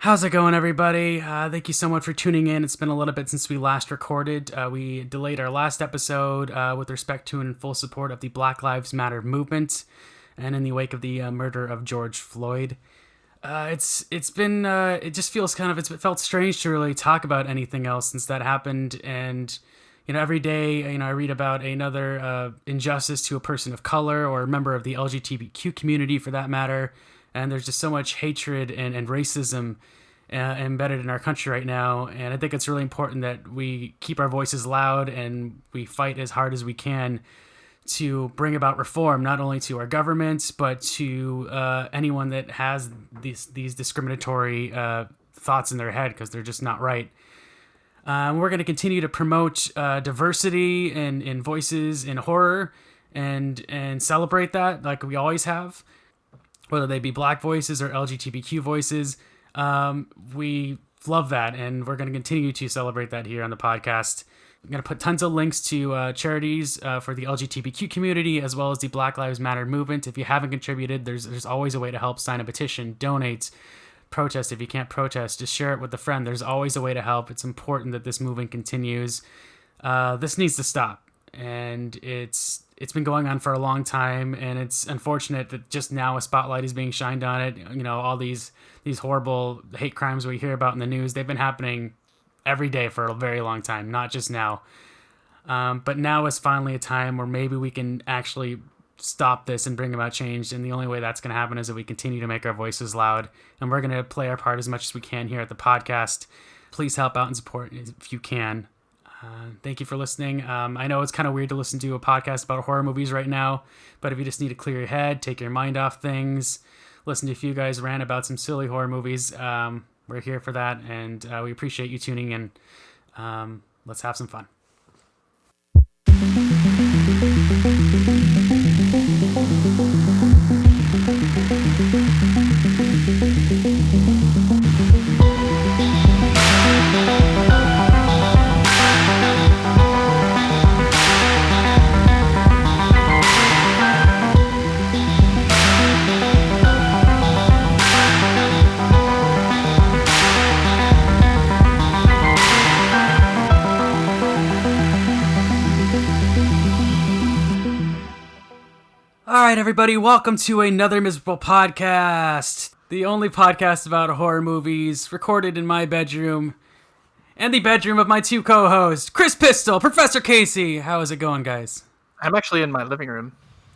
How's it going, everybody? Thank you so much for tuning in. It's been a little bit since we last recorded. We delayed our last episode with respect to and in full support of the Black Lives Matter movement, and in the wake of the murder of George Floyd. It just feels it felt strange to really talk about anything else since that happened. And every day, I read about another injustice to a person of color or a member of the LGBTQ community, for that matter. And there's just so much hatred and racism embedded in our country right now. And I think it's really important that we keep our voices loud and we fight as hard as we can to bring about reform, not only to our governments, but to anyone that has these discriminatory thoughts in their head, because they're just not right. We're going to continue to promote diversity and voices in horror and celebrate that like we always have. Whether they be Black voices or LGBTQ voices, we love that, and we're going to continue to celebrate that here on the podcast. I'm going to put tons of links to charities for the LGBTQ community, as well as the Black Lives Matter movement. If you haven't contributed, there's always a way to help. Sign a petition, donate, protest. If you can't protest, just share it with a friend. There's always a way to help. It's important that this movement continues. This needs to stop, and it's been going on for a long time, and it's unfortunate that just now a spotlight is being shined on it. All these horrible hate crimes we hear about in the news, they've been happening every day for a very long time, not just now. But now is finally a time where maybe we can actually stop this and bring about change, and the only way that's going to happen is if we continue to make our voices loud, and we're going to play our part as much as we can here at the podcast. Please help out and support if you can. Thank you for listening. I know it's kind of weird to listen to a podcast about horror movies right now, but if you just need to clear your head, take your mind off things, listen to a few guys rant about some silly horror movies, we're here for that, and we appreciate you tuning in. Let's have some fun. Alright, everybody, welcome to another miserable podcast. The only podcast about horror movies, recorded in my bedroom, and the bedroom of my two co-hosts, Chris Pistol, Professor Casey. How is it going, guys? I'm actually in my living room.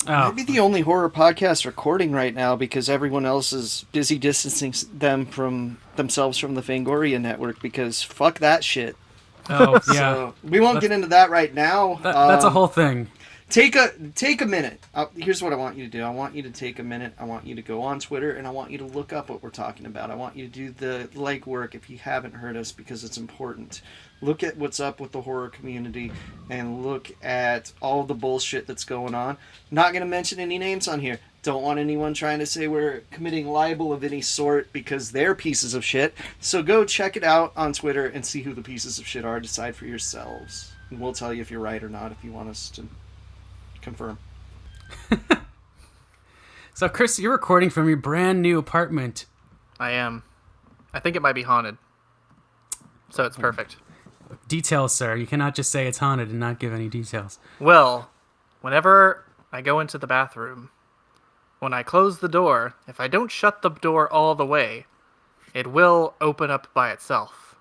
Oh. Maybe the only horror podcast recording right now because everyone else is busy distancing themselves from the Fangoria network, because fuck that shit. Oh, yeah. So we won't get into that right now. That's a whole thing. Take a minute. Here's what I want you to do. I want you to take a minute. I want you to go on Twitter, and I want you to look up what we're talking about. I want you to do the legwork if you haven't heard us, because it's important. Look at what's up with the horror community, and look at all the bullshit that's going on. Not going to mention any names on here. Don't want anyone trying to say we're committing libel of any sort, because they're pieces of shit. So go check it out on Twitter and see who the pieces of shit are. Decide for yourselves. And we'll tell you if you're right or not if you want us to confirm. So, Chris, you're recording from your brand new apartment. I am. I think it might be haunted. So it's perfect. Details, sir. You cannot just say it's haunted and not give any details. Well, whenever I go into the bathroom, when I close the door, if I don't shut the door all the way, it will open up by itself.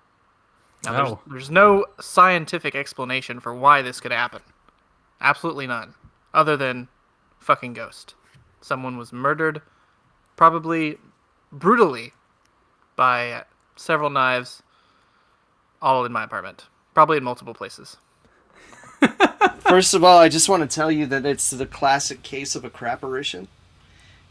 Now, there's no scientific explanation for why this could happen. Absolutely none. Other than fucking ghost. Someone was murdered, probably brutally, by several knives, all in my apartment. Probably in multiple places. First of all, I just want to tell you that it's the classic case of a crapparition.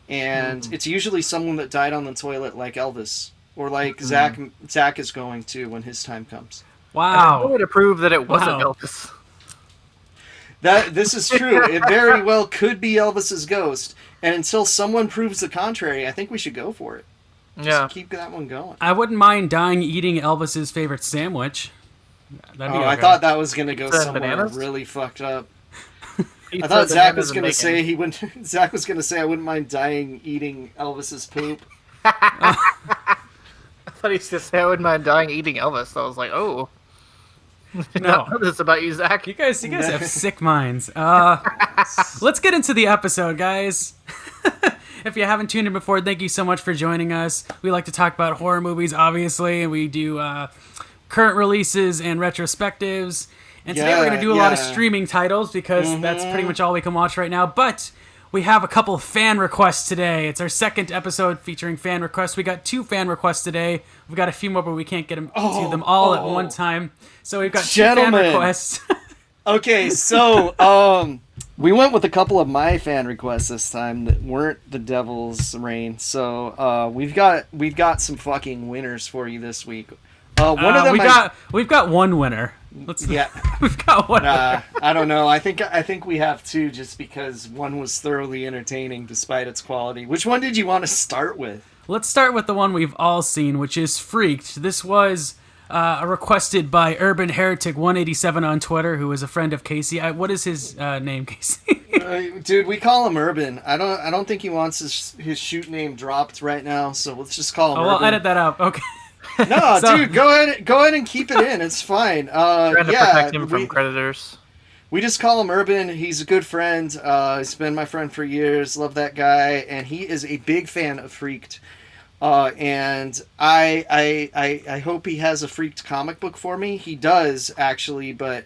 And it's usually someone that died on the toilet, like Elvis. Or like Zach is going to when his time comes. Wow. I would to prove that it wasn't Elvis. This is true. It very well could be Elvis's ghost. And until someone proves the contrary, I think we should go for it. Just keep that one going. I wouldn't mind dying eating Elvis's favorite sandwich. That'd be okay. I thought that was going to go somewhere really fucked up. I thought Zach was going to say he wouldn't. Zach was going to say I wouldn't mind dying eating Elvis's poop. I thought thought he just said I wouldn't mind dying eating Elvis. So I was like, oh. Did No. not know this about you, Zach. You guys have sick minds. Let's get into the episode, guys. If you haven't tuned in before, thank you so much for joining us. We like to talk about horror movies, obviously, and we do current releases and retrospectives. And today we're going to do a lot of streaming titles because that's pretty much all we can watch right now. But we have a couple of fan requests today. It's our second episode featuring fan requests. We got 2 fan requests today. We've got a few more, but we can't get to them all at one time. So we've got 2 fan requests. Okay, so we went with a couple of my fan requests this time that weren't the Devil's Reign. So we've got some fucking winners for you this week. One of them we've got one winner. We've got one. I don't know. I think we have 2 just because one was thoroughly entertaining despite its quality. Which one did you want to start with? Let's start with the one we've all seen, which is Freaked. This was requested by Urban Heretic 187 on Twitter, who is a friend of Casey. What is his name, Casey? Dude, we call him Urban. I don't think he wants his shoot name dropped right now, so let's just call him Urban. I'll edit that out. Okay. No, dude, go ahead and keep it in. It's fine. Trying to protect him from creditors. We just call him Urban. He's a good friend. He's been my friend for years. Love that guy, and he is a big fan of Freaked. And I hope he has a Freaked comic book for me. He does actually, but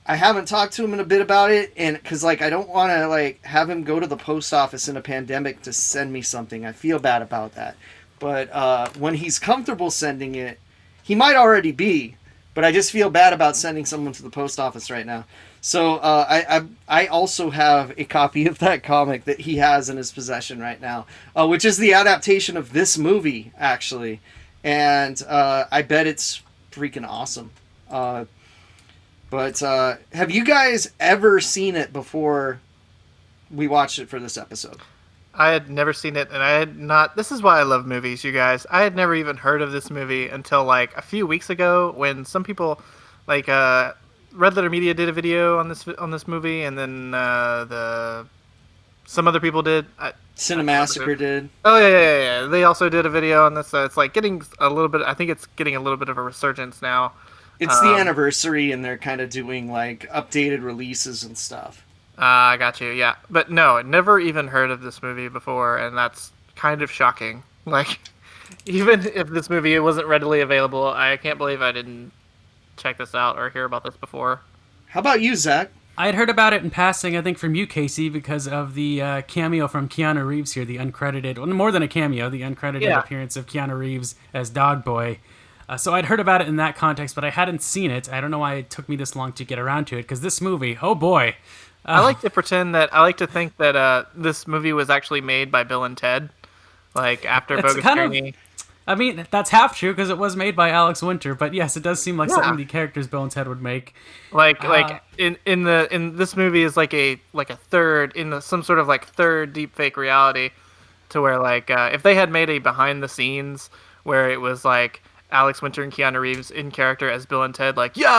I haven't talked to him in a bit about it, and because I don't want to have him go to the post office in a pandemic to send me something. I feel bad about that. But when he's comfortable sending it, he might already be, but I just feel bad about sending someone to the post office right now. So I also have a copy of that comic that he has in his possession right now, which is the adaptation of this movie, actually. And I bet it's freaking awesome. But have you guys ever seen it before we watched it for this episode? I had never seen it, and I had not... This is why I love movies, you guys. I had never even heard of this movie until, a few weeks ago when some people, Red Letter Media did a video on this movie, and then some other people did. Cinemassacre did. Oh, yeah. They also did a video on this. So it's, getting a little bit... I think it's getting a little bit of a resurgence now. It's the anniversary, and they're kind of doing, updated releases and stuff. I got you, yeah. But no, I'd never even heard of this movie before, and that's kind of shocking. Even if this movie wasn't readily available, I can't believe I didn't check this out or hear about this before. How about you, Zach? I had heard about it in passing, I think, from you, Casey, because of the cameo from Keanu Reeves here, the uncredited... Well, more than a cameo, the uncredited appearance of Keanu Reeves as Dog Boy. So I'd heard about it in that context, but I hadn't seen it. I don't know why it took me this long to get around to it, because this movie, oh boy... I like to think that this movie was actually made by Bill and Ted, after Bogus Journey. I mean, that's half true because it was made by Alex Winter, but yes, it does seem like something the characters Bill and Ted would make. In this movie is a third some sort of third deep fake reality, to where if they had made a behind the scenes where it was Alex Winter and Keanu Reeves in character as Bill and Ted,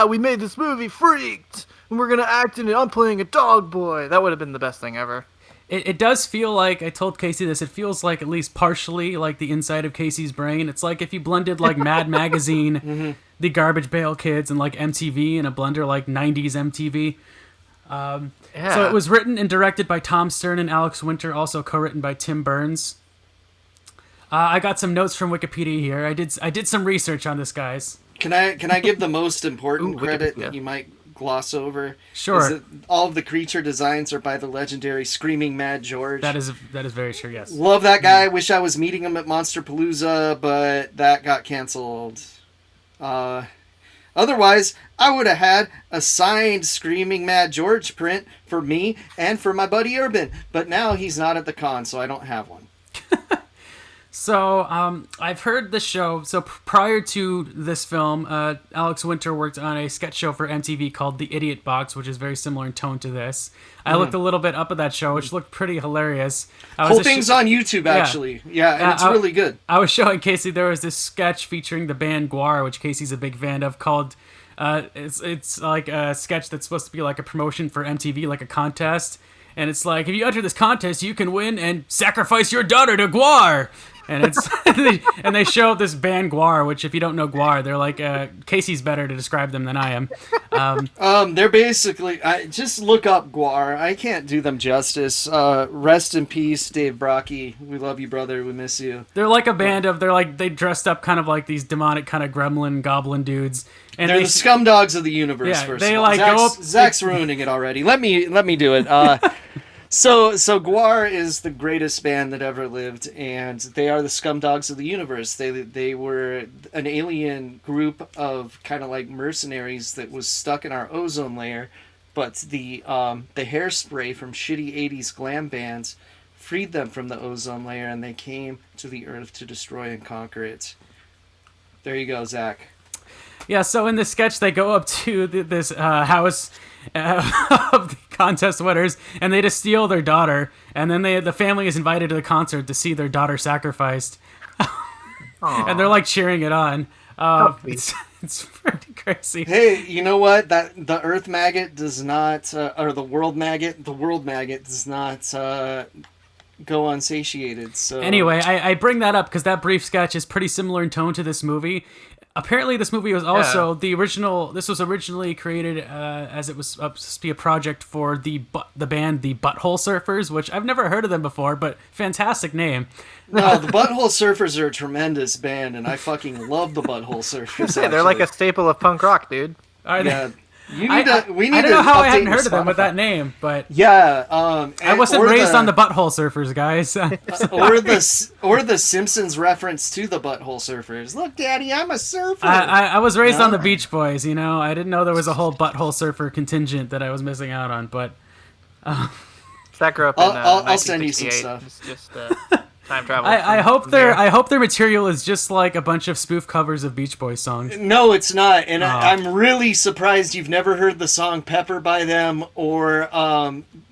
we made this movie Freaked, and we're gonna act in it. I'm playing a dog boy. That would have been the best thing ever. It does feel like, I told Casey this, it feels at least partially the inside of Casey's brain. It's if you blended Mad Magazine, the Garbage Pail Kids, and MTV in a blender 90s MTV. So it was written and directed by Tom Stern and Alex Winter, also co-written by Tim Burns. I got some notes from Wikipedia here. I did some research on this, guys. Can I give the most important credit that you might gloss over? Sure. Is that all of the creature designs are by the legendary Screaming Mad George. That is very true, yes. Love that guy. Wish I was meeting him at Monsterpalooza, but that got canceled. Otherwise, I would have had a signed Screaming Mad George print for me and for my buddy Urban, but now he's not at the con, so I don't have one. So, I've heard the show. So, prior to this film, Alex Winter worked on a sketch show for MTV called The Idiot Box, which is very similar in tone to this. I looked a little bit up at that show, which looked pretty hilarious. Whole thing's on YouTube, actually. Yeah, and it's really good. I was showing Casey, there was this sketch featuring the band Noire, which Casey's a big fan of, called... it's like a sketch that's supposed to be like a promotion for MTV, like a contest. And it's if you enter this contest, you can win and sacrifice your daughter to Guar. And it's and they show up this band Guar, which if you don't know Guar, they're like Casey's better to describe them than I am. They're basically just look up Guar. I can't do them justice. Rest in peace, Dave Brocky. We love you, brother. We miss you. They're like a band of they dressed up kind of like these demonic kind of gremlin goblin dudes. And they're the scumdogs of the universe. Yeah, first they of all. like go up. Zach's ruining it already. Let me do it. So Guar is the greatest band that ever lived, and they are the scumdogs of the universe. They were an alien group of kind of like mercenaries that was stuck in our ozone layer, but the hairspray from shitty 80s glam bands freed them from the ozone layer, and they came to the Earth to destroy and conquer it. There you go, Zach. Yeah, so in this sketch, they go up to this house of the contest winners, and they just steal their daughter, and then the family is invited to the concert to see their daughter sacrificed, and they're like cheering it on. It's pretty crazy. Hey, you know what? That the Earth maggot does not, or the world maggot does not go unsatiated. So anyway, I bring that up because that brief sketch is pretty similar in tone to this movie. Apparently, this movie was also the original. This was originally created as it was supposed to be a project for the band, the Butthole Surfers, which I've never heard of them before, but fantastic name. No, the Butthole Surfers are a tremendous band, and I fucking love the Butthole Surfers. Yeah, they're like a staple of punk rock, dude. Are they? Yeah. We need I don't know how I hadn't heard of them with that name, but yeah, I wasn't raised on the Butthole Surfers, guys. or the Simpsons reference to the Butthole Surfers. Look, Daddy, I'm a surfer. I was raised on the Beach Boys. You know, I didn't know there was a whole Butthole Surfer contingent that I was missing out on. But Zach grew up in I'll send you some stuff. It's just time travel. I hope their material is just like a bunch of spoof covers of Beach Boys songs. No, it's not, and I'm really surprised you've never heard the song "Pepper" by them, or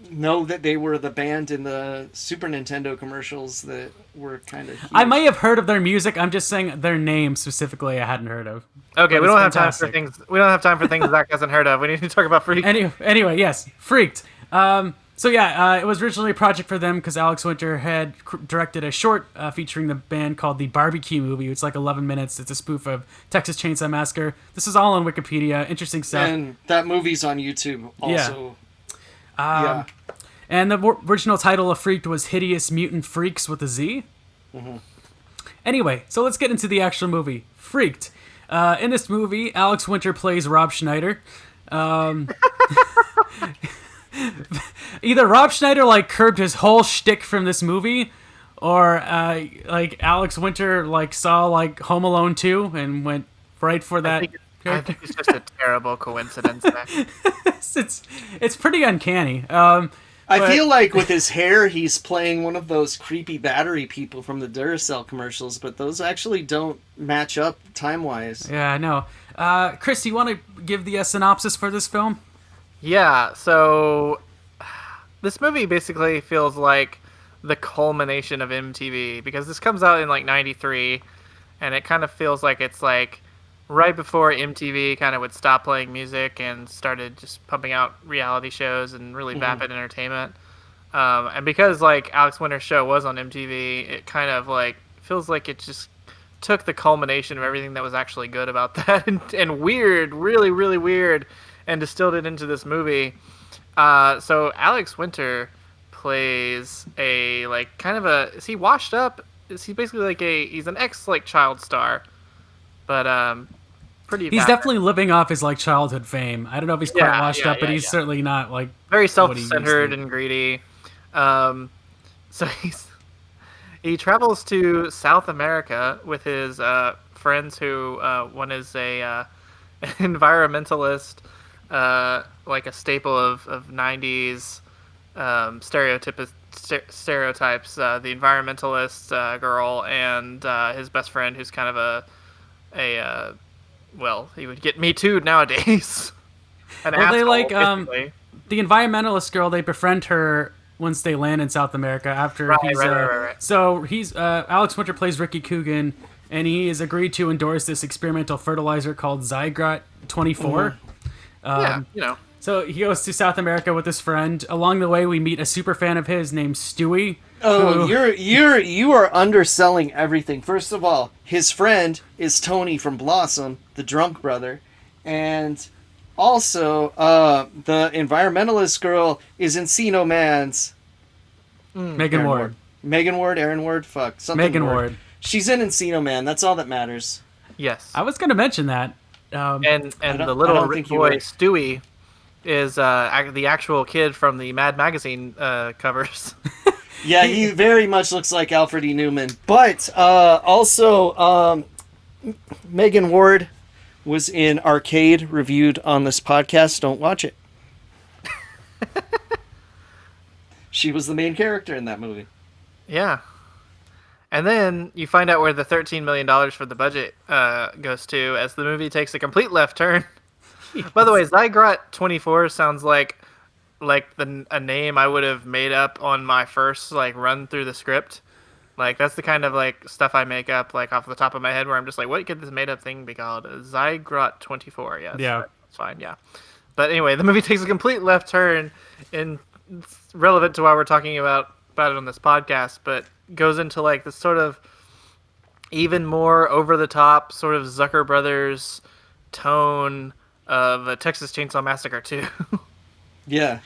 know that they were the band in the Super Nintendo commercials that were kind of huge. I might have heard of their music. I'm just saying their name specifically I hadn't heard of. Okay, but we don't have time for things. We don't have time for things Zach hasn't heard of. We need to talk about Freaked. Anyway, yes, Freaked. So yeah, it was originally a project for them because Alex Winter had directed a short featuring the band called The Barbecue Movie. It's like 11 minutes. It's a spoof of Texas Chainsaw Massacre. This is all on Wikipedia. Interesting stuff. And that movie's on YouTube also. Yeah. And the original title of Freaked was Hideous Mutant Freaks with a Z. Mm-hmm. Anyway, so let's get into the actual movie. Freaked. In this movie, Alex Winter plays Rob Schneider. Either Rob Schneider like curbed his whole shtick from this movie, or like Alex Winter like saw like Home Alone 2 and went right for that. I think it's just a terrible coincidence. It's pretty uncanny. I feel like with his hair, he's playing one of those creepy battery people from the Duracell commercials, but those actually don't match up time-wise. Yeah, I know. Chris, do you want to give the synopsis for this film? Yeah, so this movie basically feels like the culmination of MTV, because this comes out in like 93, and it kind of feels like it's like right before MTV kind of would stop playing music and started just pumping out reality shows and really vapid entertainment. And because like Alex Winter's show was on MTV, it kind of like feels like it just took the culmination of everything that was actually good about that and weird, really, really weird, and distilled it into this movie. So Alex Winter plays a like kind of a, is he washed up? Is he basically like he's an ex like child star, but pretty. He's definitely living off his like childhood fame. I don't know if he's quite washed up, but he's certainly not like very self-centered and greedy. So he travels to South America with his friends who one is a environmentalist. Like a staple of 90s stereotypes, the environmentalist girl, and his best friend, who's kind of well, he would get Me Too'd nowadays. They like the environmentalist girl. They befriend her once they land in South America. After right. So he's Alex Winter plays Ricky Coogan, and he has agreed to endorse this experimental fertilizer called Zygrot 24. Yeah, you know. So he goes to South America with his friend. Along the way, we meet a super fan of his named Stewie, Oh, you are underselling everything. First of all, his friend is Tony from Blossom, the drunk brother, and also the environmentalist girl is Encino Man's Megan Ward. Megan Ward, Aaron Ward, fuck something. Megan Ward. She's in Encino Man. That's all that matters. Yes. I was going to mention that. And the little boy Stewie is the actual kid from the Mad Magazine covers. Yeah, he very much looks like Alfred E. Newman. But also, Megan Ward was in Arcade, reviewed on this podcast. Don't watch it. She was the main character in that movie. Yeah. And then you find out where the $13 million for the budget goes to as the movie takes a complete left turn. By the way, Zygrot 24 sounds like a name I would have made up on my first run through the script. Like that's the kind of stuff I make up off the top of my head where I'm just like, what could this made up thing be called? Zygrot 24. Yes, yeah, that's fine. Yeah. But anyway, the movie takes a complete left turn, and it's relevant to why we're talking about it on this podcast, but goes into this sort of even more over the top sort of Zucker Brothers tone of a Texas Chainsaw Massacre 2. Yeah.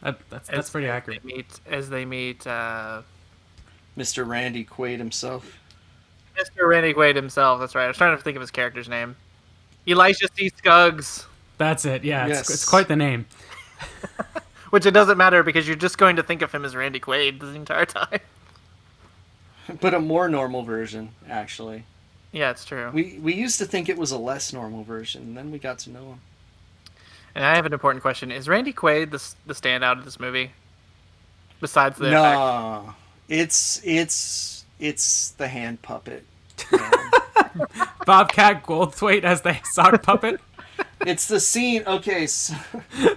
That's pretty accurate. As they meet Mr. Randy Quaid himself. Mr. Randy Quaid himself, that's right. I was trying to think of his character's name. Elijah C. Scuggs. That's it, yeah. Yes. It's quite the name. Which it doesn't matter because you're just going to think of him as Randy Quaid the entire time. But a more normal version, actually. Yeah, it's true. We used to think it was a less normal version, and then we got to know him. And I have an important question. Is Randy Quaid the standout of this movie? Besides the No. It's the hand puppet. Bobcat Goldthwait as the sock puppet. It's the scene. Okay, so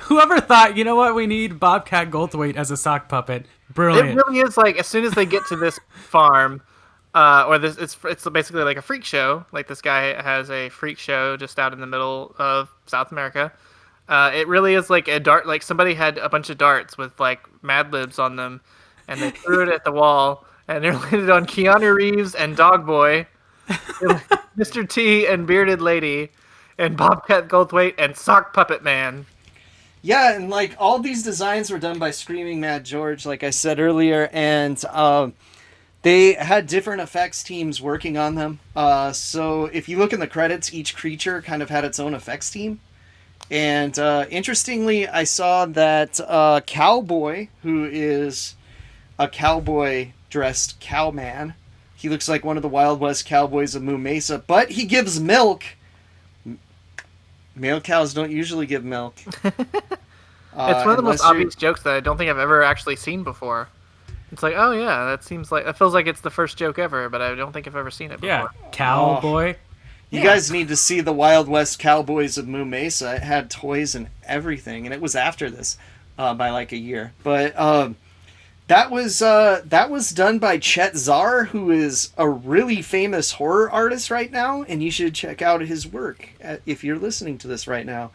Whoever thought, you know what, we need Bobcat Goldthwait as a sock puppet. Brilliant. It really is as soon as they get to this farm, it's basically like a freak show. Like this guy has a freak show just out in the middle of South America. It really is like a dart. Like somebody had a bunch of darts with Mad Libs on them, and they threw it at the wall, and it landed on Keanu Reeves and Dog Boy, Mr. T and Bearded Lady, and Bobcat Goldthwait and Sock Puppet Man. yeah, and all these designs were done by Screaming Mad George, like I said earlier, and they had different effects teams working on them. So if you look in the credits, each creature kind of had its own effects team. And interestingly, I saw that Cowboy, who is a cowboy-dressed cowman, he looks like one of the Wild West cowboys of Moo Mesa, but he gives milk. Male cows don't usually give milk. It's one of the most obvious jokes that I don't think I've ever actually seen before. It's like, oh yeah, that feels like it's the first joke ever, but I don't think I've ever seen it before. Yeah, Cowboy. You guys need to see the Wild West Cowboys of Moo Mesa. It had toys and everything, and it was after this by a year. But that was done by Chet Zar, who is a really famous horror artist right now, and you should check out his work if you're listening to this right now.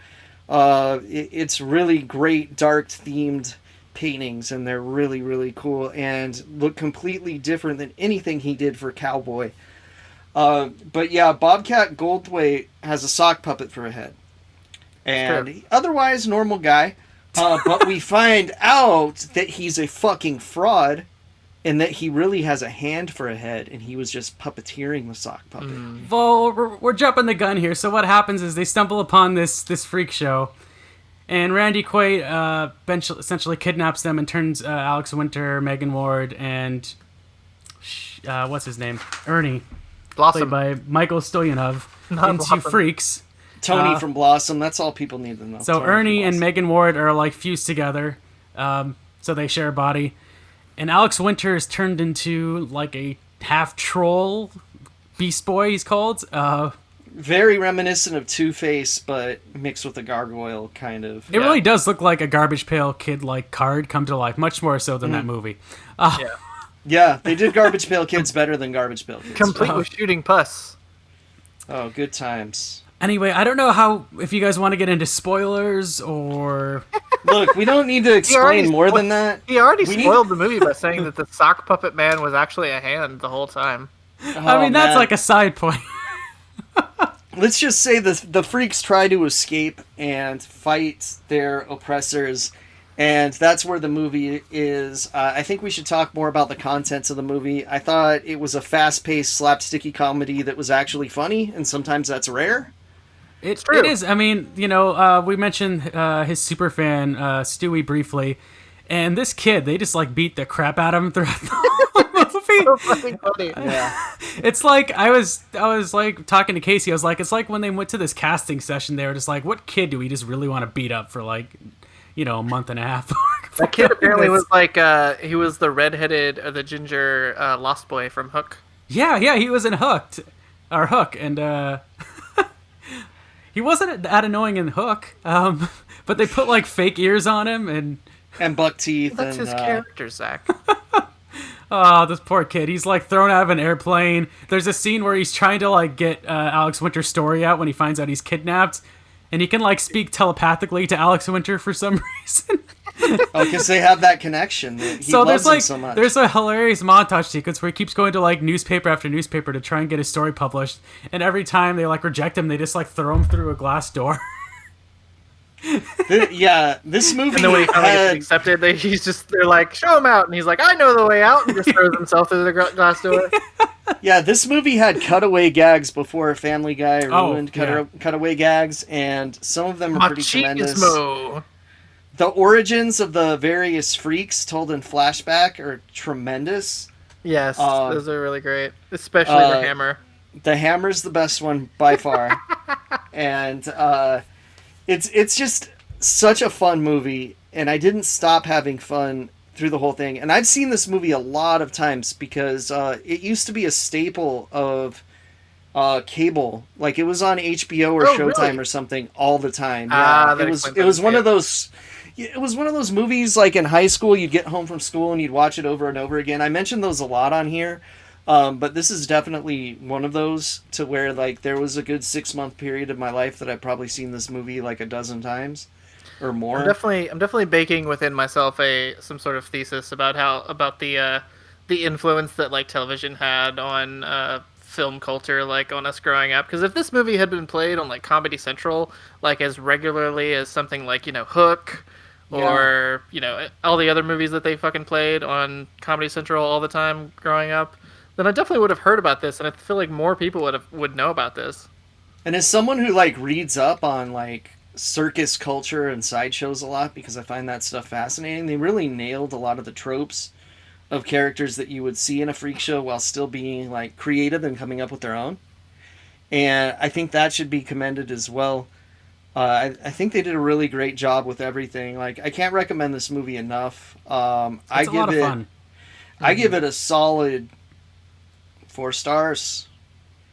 It's really great dark themed paintings, and they're really, really cool and look completely different than anything he did for Cowboy. But yeah, Bobcat Goldthwait has a sock puppet for a head. And otherwise, normal guy. But we find out that he's a fucking fraud and that he really has a hand for a head and he was just puppeteering the sock puppet. Well, we're jumping the gun here. So what happens is they stumble upon this freak show. And Randy Quaid essentially kidnaps them and turns Alex Winter, Megan Ward, and what's his name? Ernie. Blossom. Played by Michael Stoyanov, into Blossom. freaks. Tony from Blossom, that's all people need to know. So Tony Ernie from and Blossom. Megan Ward are fused together, so they share a body. And Alex Winter is turned into a half troll beast boy, he's called. Very reminiscent of Two-Face, but mixed with a gargoyle, kind of. It really does look like a Garbage Pail Kid card come to life, much more so than that movie. Yeah, they did Garbage Pail Kids better than Garbage Pail Kids. Complete with shooting pus. Oh, good times. Anyway, I don't know if you guys want to get into spoilers or... Look, we don't need to explain more than that. He already spoiled the movie by saying that the sock puppet man was actually a hand the whole time. I mean, that's like a side point. Let's just say the freaks try to escape and fight their oppressors, and that's where the movie is. I think we should talk more about the contents of the movie. I thought it was a fast-paced, slapsticky comedy that was actually funny, and sometimes that's rare. It is. I mean, we mentioned his superfan, Stewie, briefly, and this kid, they just, like, beat the crap out of him throughout the whole movie. So fucking funny. Yeah. It's like, I was like, talking to Casey, I was like, it's like when they went to this casting session, they were just like, what kid do we just really want to beat up for, like, a month and a half? That kid apparently was like, he was the redheaded, or the ginger lost boy from Hook. Yeah, he was in Hook, and, he wasn't that annoying in Hook, but they put, like, fake ears on him, And buck teeth. That's his character, Zach. Oh, this poor kid. He's, like, thrown out of an airplane. There's a scene where he's trying to, like, get Alex Winter's story out when he finds out he's kidnapped, and he can, like, speak telepathically to Alex Winter for some reason. Oh, because they have that connection. He loves him so much. There's a hilarious montage sequence where he keeps going to, like, newspaper after newspaper to try and get his story published, and every time they, like, reject him, they just, like, throw him through a glass door. This movie. And then when he finally gets accepted, they're like, show him out, and he's like, I know the way out, and just throws himself through the glass door. Yeah, this movie had cutaway gags before Family Guy ruined cutaway gags, and some of them are pretty tremendous. The origins of the various freaks told in flashback are tremendous. Yes, those are really great, especially the hammer. The hammer's the best one by far, and it's just such a fun movie, and I didn't stop having fun through the whole thing. And I've seen this movie a lot of times because it used to be a staple of cable. Like, it was on HBO or Showtime or something all the time. Yeah, it was one of those. It was one of those movies, like, in high school, you'd get home from school and you'd watch it over and over again. I mentioned those a lot on here, but this is definitely one of those to where, like, there was a good 6-month period of my life that I've probably seen this movie like a dozen times or more. I'm definitely baking within myself some sort of thesis about the influence that, like, television had on film culture, like, on us growing up. Because if this movie had been played on, like, Comedy Central, like, as regularly as something like, Hook, or, all the other movies that they fucking played on Comedy Central all the time growing up, then I definitely would have heard about this, and I feel like more people would know about this. And as someone who, like, reads up on, like, circus culture and sideshows a lot, because I find that stuff fascinating, they really nailed a lot of the tropes of characters that you would see in a freak show while still being, like, creative and coming up with their own. And I think that should be commended as well. I think they did a really great job with everything. Like, I can't recommend this movie enough. It's a lot of fun. I give it a solid 4 stars.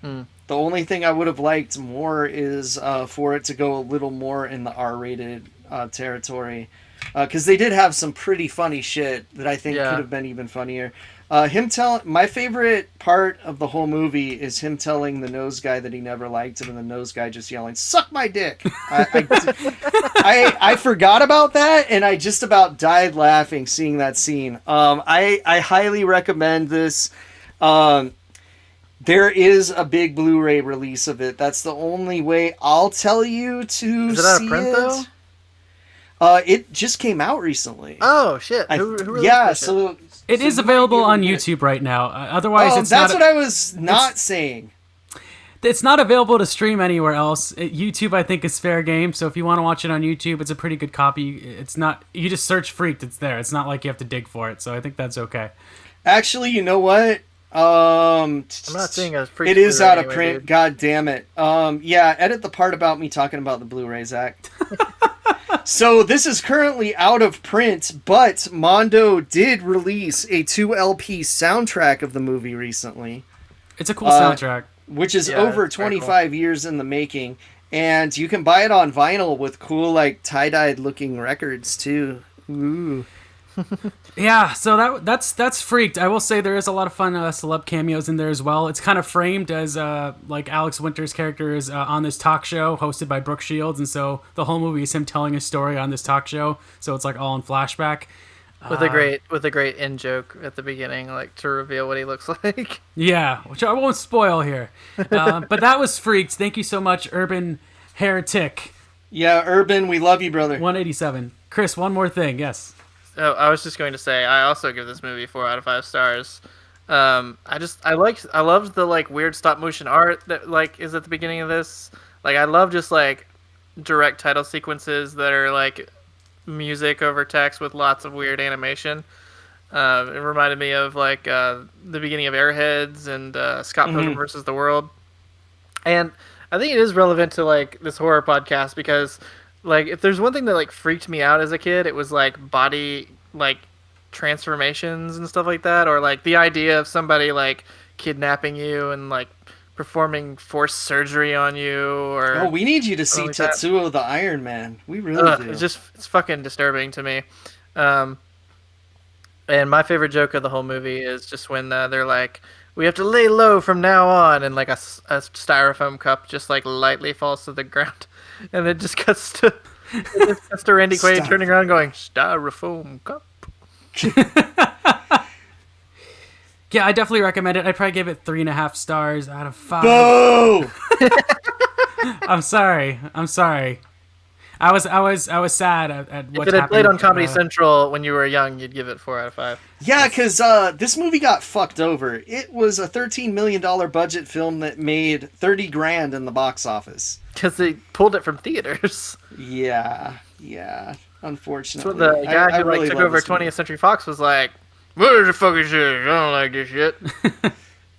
The only thing I would have liked more is for it to go a little more in the R-rated territory. Because they did have some pretty funny shit that I think could have been even funnier. My favorite part of the whole movie is him telling the nose guy that he never liked him, and the nose guy just yelling, "Suck my dick!" I forgot about that, and I just about died laughing seeing that scene. I highly recommend this. There is a big Blu-ray release of it. That's the only way I'll tell you to see it. Is it out of print, though? It just came out recently. Oh, shit. Who released this shit? It is available on YouTube right now. Otherwise, it's that's what I was not saying. It's not available to stream anywhere else. YouTube, I think, is fair game. So if you want to watch it on YouTube, it's a pretty good copy. It's not. You just search "Freaked," it's there. It's not like you have to dig for it. So I think that's okay. Actually, you know what? I'm not seeing a Freaked. It is out of anyway, print. Dude. God damn it. Edit the part about me talking about the Blu-ray, Zach. So this is currently out of print, but Mondo did release a 2 LP soundtrack of the movie recently. It's a cool soundtrack. Which is over 25 years in the making. And you can buy it on vinyl with cool, like, tie-dyed looking records, too. Ooh. Yeah, so that's Freaked. I will say there is a lot of fun celeb cameos in there as well. It's kind of framed as like Alex Winter's character is on this talk show hosted by Brooke Shields, and so the whole movie is him telling a story on this talk show. So it's like all in flashback. With a great in joke at the beginning, like to reveal what he looks like. Yeah, which I won't spoil here. But that was Freaked. Thank you so much, Urban Heretic. Yeah, Urban, we love you, brother. 187. Chris, one more thing. Yes. Oh, I was just going to say, I also give this movie 4 out of 5 stars. I loved the like weird stop motion art that like is at the beginning of this. Like I love just like direct title sequences that are like music over text with lots of weird animation. It reminded me of like the beginning of Airheads and Scott Pilgrim versus the World. And I think it is relevant to like this horror podcast because like if there's one thing that like freaked me out as a kid, it was like body like transformations and stuff like that, or like the idea of somebody like kidnapping you and like performing forced surgery on you. Or we need you to see like Tetsuo the Iron Man. We really do. It's fucking disturbing to me. And my favorite joke of the whole movie is just when they're like, we have to lay low from now on, and like a styrofoam cup just like lightly falls to the ground, and it just cuts to Randy Quaid turning around going, styrofoam cup. Yeah, I definitely recommend it. I'd probably give it 3.5 stars out of 5. Boo! I'm sorry. I was sad at what's happening. If it had played on Comedy Central when you were young, you'd give it 4 out of 5. Yeah, because this movie got fucked over. It was a $13 million budget film that made $30,000 in the box office. Because they pulled it from theaters. Yeah. Unfortunately, So the guy who like took over 20th Century Fox was like, "What is the fucking shit? I don't like this shit."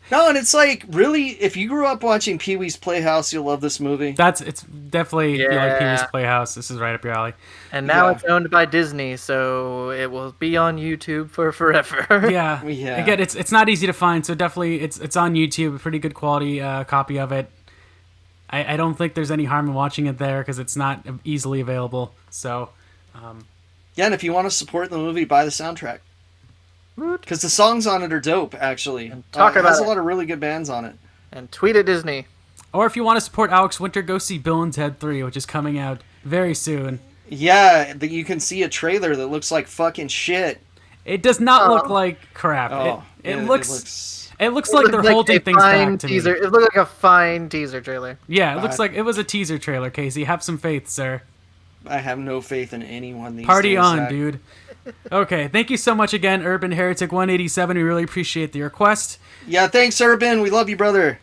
No, and it's like, really, if you grew up watching Pee-wee's Playhouse, you'll love this movie. It's definitely, if you like Pee-wee's Playhouse, this is right up your alley. And now it's owned by Disney, so it will be on YouTube for forever. Yeah. Again, it's not easy to find, so definitely it's on YouTube, a pretty good quality copy of it. I don't think there's any harm in watching it there because it's not easily available. So, yeah, and if you want to support the movie, buy the soundtrack. Because the songs on it are dope, actually. It has a lot of really good bands on it. And tweet at Disney. Or if you want to support Alex Winter, go see Bill and Ted 3, which is coming out very soon. Yeah, you can see a trailer that looks like fucking shit. It does not look like crap. It looks like they're holding things back to me. It looked like a fine teaser trailer. Yeah, it looks like it was a teaser trailer, Casey. Have some faith, sir. I have no faith in anyone these days. Party on, dude. Okay, thank you so much again, Urban Heretic 187. We really appreciate the request. Yeah, thanks, Urban. We love you, brother.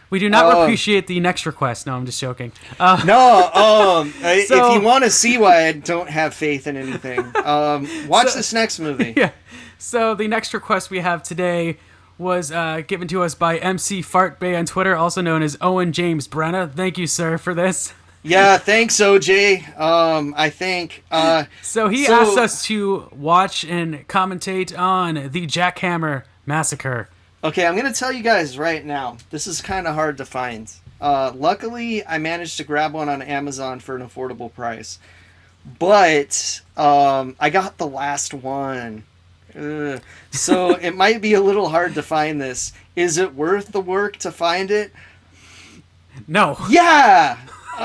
We do not appreciate the next request. No, I'm just joking. If you want to see why I don't have faith in anything, watch this next movie. Yeah. So the next request we have today was given to us by MC Fartbay on Twitter, also known as Owen James Brenna. Thank you, sir, for this. Yeah, thanks, OJ. I think. So he asked us to watch and commentate on the Jackhammer Massacre. Okay, I'm going to tell you guys right now. This is kind of hard to find. Luckily, I managed to grab one on Amazon for an affordable price. But I got the last one. So it might be a little hard to find this. Is it worth the work to find it? No. Yeah!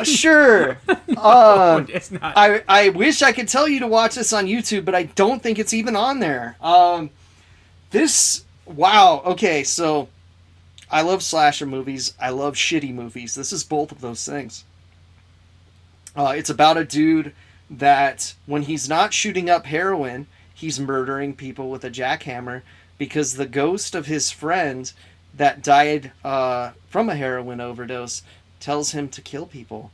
Sure. It's not. I wish I could tell you to watch this on YouTube, but I don't think it's even on there. Wow. Okay, so I love slasher movies. I love shitty movies. This is both of those things. It's about a dude that when he's not shooting up heroin, he's murdering people with a jackhammer because the ghost of his friend that died from a heroin overdose tells him to kill people.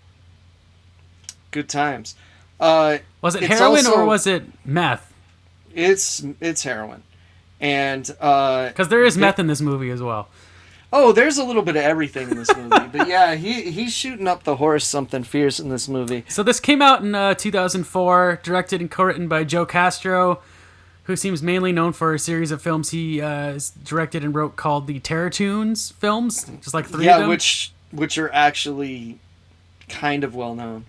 Good times. Was it heroin or was it meth? It's heroin. And because there is meth in this movie as well. Oh, there's a little bit of everything in this movie. But yeah, he's shooting up the horse something fierce in this movie. So this came out in 2004, directed and co-written by Joe Castro, who seems mainly known for a series of films he directed and wrote called the Terrortoons films, just like 3 of them. Yeah, which are actually kind of well known.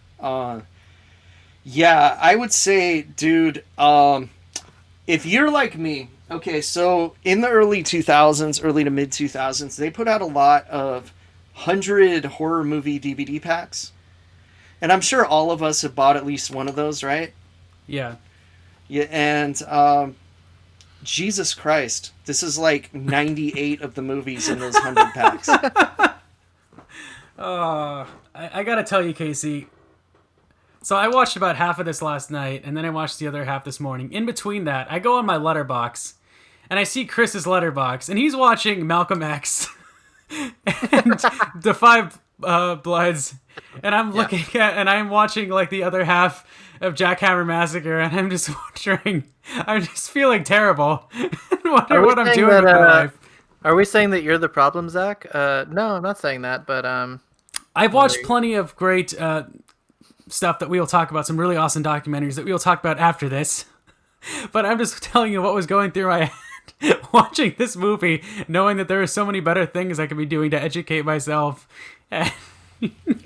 Yeah, I would say, dude, if you're like me, okay, so in the early 2000s, early to mid 2000s, they put out a lot of 100 horror movie DVD packs. And I'm sure all of us have bought at least one of those, right? Yeah. Yeah, and Jesus Christ, this is like 98 of the movies in those 100 packs. I gotta tell you, Casey. So I watched about half of this last night, and then I watched the other half this morning. In between that, I go on my letterbox, and I see Chris's letterbox, and he's watching Malcolm X and The Five Bloods, and I'm looking at, and I'm watching like the other half of Jackhammer Massacre, and I'm just wondering, I'm just feeling terrible, and wondering what I'm doing with my life. Are we saying that you're the problem, Zach? No, I'm not saying that, but I've watched plenty of great stuff that we will talk about, some really awesome documentaries that we will talk about after this. But I'm just telling you what was going through my head watching this movie, knowing that there are so many better things I could be doing to educate myself. And,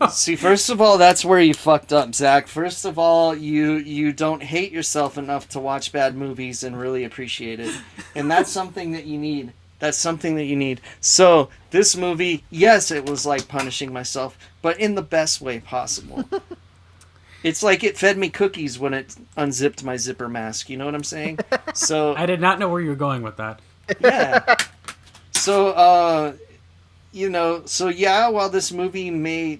See, first of all, that's where you fucked up, Zach. First of all, you don't hate yourself enough to watch bad movies and really appreciate it. And that's something that you need. That's something that you need. So, this movie, yes, it was like punishing myself, but in the best way possible. It's like it fed me cookies when it unzipped my zipper mask. You know what I'm saying? So I did not know where you were going with that. Yeah. So, while this movie may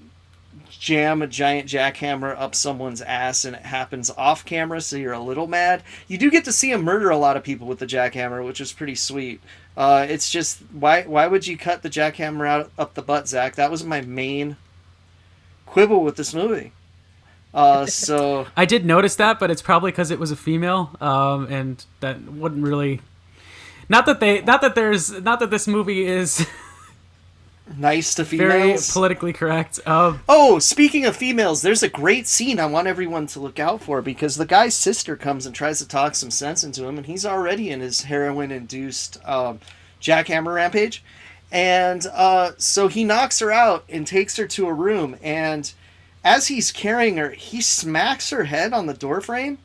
jam a giant jackhammer up someone's ass and it happens off camera, so you're a little mad, you do get to see him murder a lot of people with the jackhammer, which is pretty sweet. It's just, why would you cut the jackhammer out up the butt, Zach? That was my main quibble with this movie. So I did notice that, but it's probably because it was a female, and that wouldn't really. Not that this movie is nice to very females. politically correct. Speaking of females, there's a great scene I want everyone to look out for, because the guy's sister comes and tries to talk some sense into him, and he's already in his heroin-induced jackhammer rampage, and so he knocks her out and takes her to a room, and as he's carrying her, he smacks her head on the doorframe,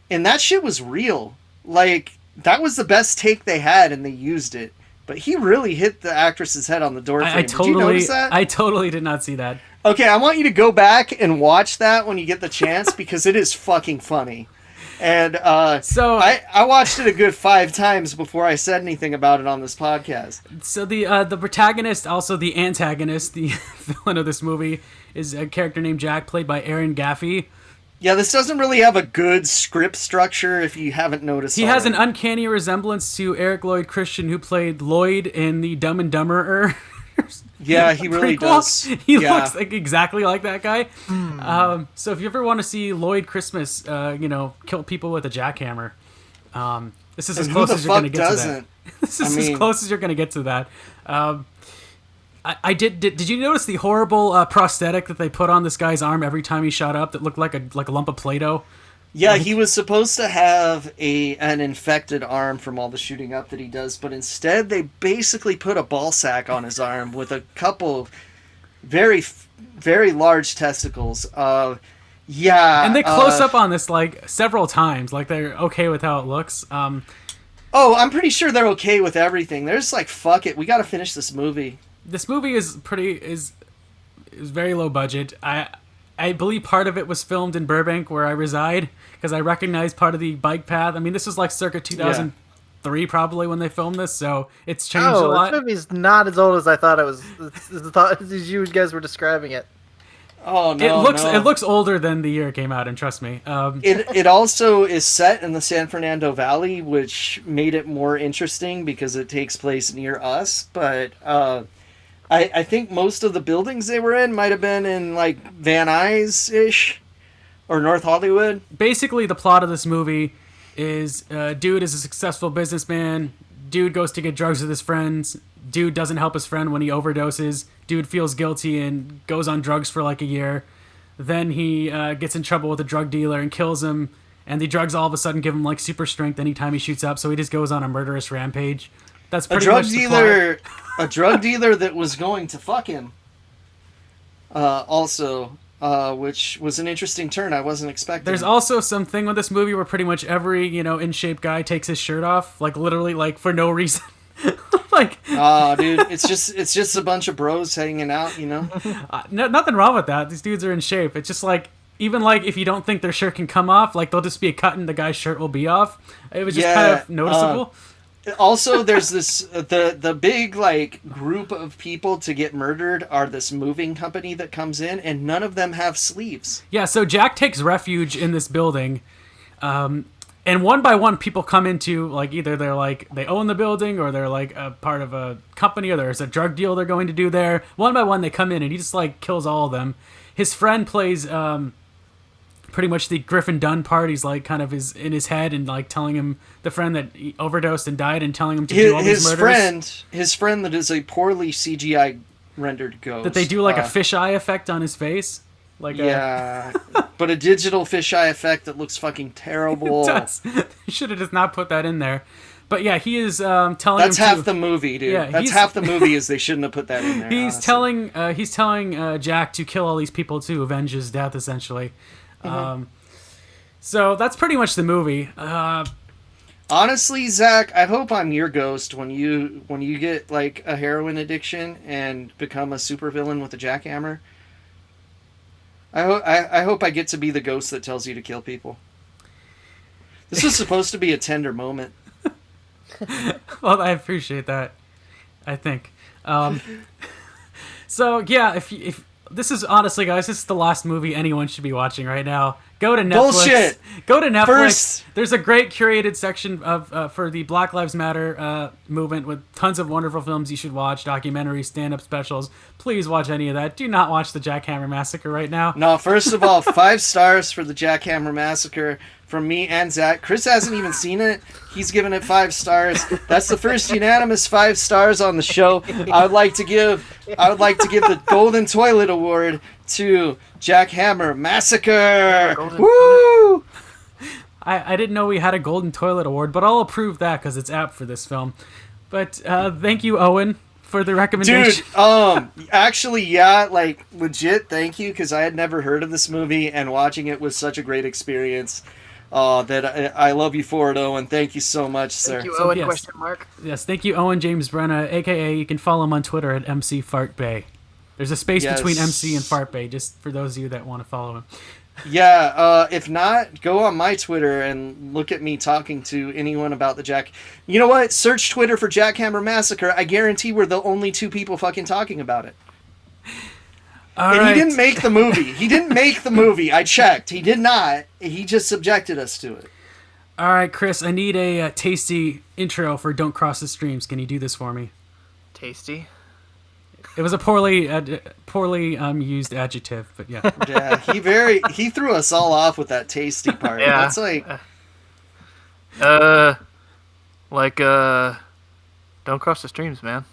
and that shit was real. Like, that was the best take they had, and they used it. But he really hit the actress's head on the doorframe. Did you notice that? I totally did not see that. Okay, I want you to go back and watch that when you get the chance, because it is fucking funny. And so I watched it a good 5 times before I said anything about it on this podcast. So the protagonist, also the antagonist, the villain of this movie, is a character named Jack, played by Aaron Gaffey. Yeah, this doesn't really have a good script structure, if you haven't noticed. He has an uncanny resemblance to Eric Lloyd Christian, who played Lloyd in the Dumb and Dumberer. Yeah, he really does. He looks like exactly like that guy. So if you ever want to see Lloyd Christmas, kill people with a jackhammer, this is as close as you're going to get to that. This is as close as you're going to get to that. I did you notice the horrible prosthetic that they put on this guy's arm every time he shot up that looked like a lump of Play-Doh? Yeah, he was supposed to have an infected arm from all the shooting up that he does, but instead they basically put a ball sack on his arm with a couple very, very large testicles. And they close up on this like several times, like they're okay with how it looks. I'm pretty sure they're okay with everything. They're just like, fuck it, we got to finish this movie. This movie is very low budget. I believe part of it was filmed in Burbank, where I reside, because I recognize part of the bike path. I mean, this was like circa 2003 probably when they filmed this, so it's changed a lot. This movie's not as old as I thought it was. As you guys were describing it. Oh no! It looks older than the year it came out, and trust me. It also is set in the San Fernando Valley, which made it more interesting because it takes place near us. But I think most of the buildings they were in might have been in like Van Nuys-ish or North Hollywood. Basically, the plot of this movie is dude is a successful businessman. Dude goes to get drugs with his friends. Dude doesn't help his friend when he overdoses. Dude feels guilty and goes on drugs for like a year. Then he gets in trouble with a drug dealer and kills him. And the drugs all of a sudden give him like super strength anytime he shoots up. So he just goes on a murderous rampage. That's pretty much the plot. A drug dealer that was going to fuck him. Also, which was an interesting turn I wasn't expecting. There's also something with this movie where pretty much every, in shape guy takes his shirt off, like literally, like for no reason. Like, oh, dude, it's just a bunch of bros hanging out, nothing wrong with that. These dudes are in shape. It's just like, even like if you don't think their shirt can come off, like there'll just be a cut and the guy's shirt will be off. It was just kind of noticeable. Also, there's this the big like group of people to get murdered are this moving company that comes in, and none of them have sleeves. Yeah, so Jack takes refuge in this building, and one by one people come into, like, either they're like they own the building or they're like a part of a company or there's a drug deal they're going to do there. One by one they come in and he just like kills all of them. His friend plays pretty much the Griffin Dunn part. He's like kind of in his head and like telling him, the friend that he overdosed and died, and telling him to do all these murders. His friend that is a poorly CGI rendered ghost. That they do like a fisheye effect on his face. Like but a digital fisheye effect that looks fucking terrible. It does. They should have just not put that in there. But yeah, he is telling That's him half the movie, dude. Yeah, that's half the movie is they shouldn't have put that in there. He's telling Jack to kill all these people to avenge his death, essentially. So that's pretty much the movie. Honestly, Zach, I hope I'm your ghost when you get like a heroin addiction and become a supervillain with a jackhammer. I hope I get to be the ghost that tells you to kill people. This was supposed to be a tender moment. Well, I appreciate that, I think. So yeah, if this is, honestly, guys, this is the last movie anyone should be watching right now. Go to Netflix. Bullshit. Go to Netflix. First, there's a great curated section of for the Black Lives Matter movement with tons of wonderful films you should watch, documentaries, stand-up specials. Please watch any of that. Do not watch the Jackhammer Massacre right now. No, first of all, 5 stars for the Jackhammer Massacre from me and Zach. Chris hasn't even seen it. He's given it 5 stars. That's the first unanimous 5 stars on the show. I would like to give the Golden Toilet Award to Jackhammer Massacre. Woo! I didn't know we had a Golden Toilet Award, but I'll approve that because it's apt for this film. But thank you, Owen, for the recommendation. Dude, actually, yeah, like, legit, thank you, because I had never heard of this movie, and watching it was such a great experience. That I love you for it, Owen. Thank you so much, sir. Thank you, Owen, question mark. Yes, thank you, Owen James Brenna, a.k.a. you can follow him on Twitter at MCFartBay. There's a space between MC and FartBay, just for those of you that want to follow him. Yeah, if not, go on my Twitter and look at me talking to anyone about the Jack... You know what? Search Twitter for Jackhammer Massacre. I guarantee we're the only 2 people fucking talking about it. He didn't make the movie. I checked. He did not. He just subjected us to it. All right, Chris, I need a tasty intro for Don't Cross the Streams. Can you do this for me? Tasty? It was a poorly used adjective, but yeah. Yeah, he threw us all off with that tasty part. Yeah. That's like... Don't cross the streams, man.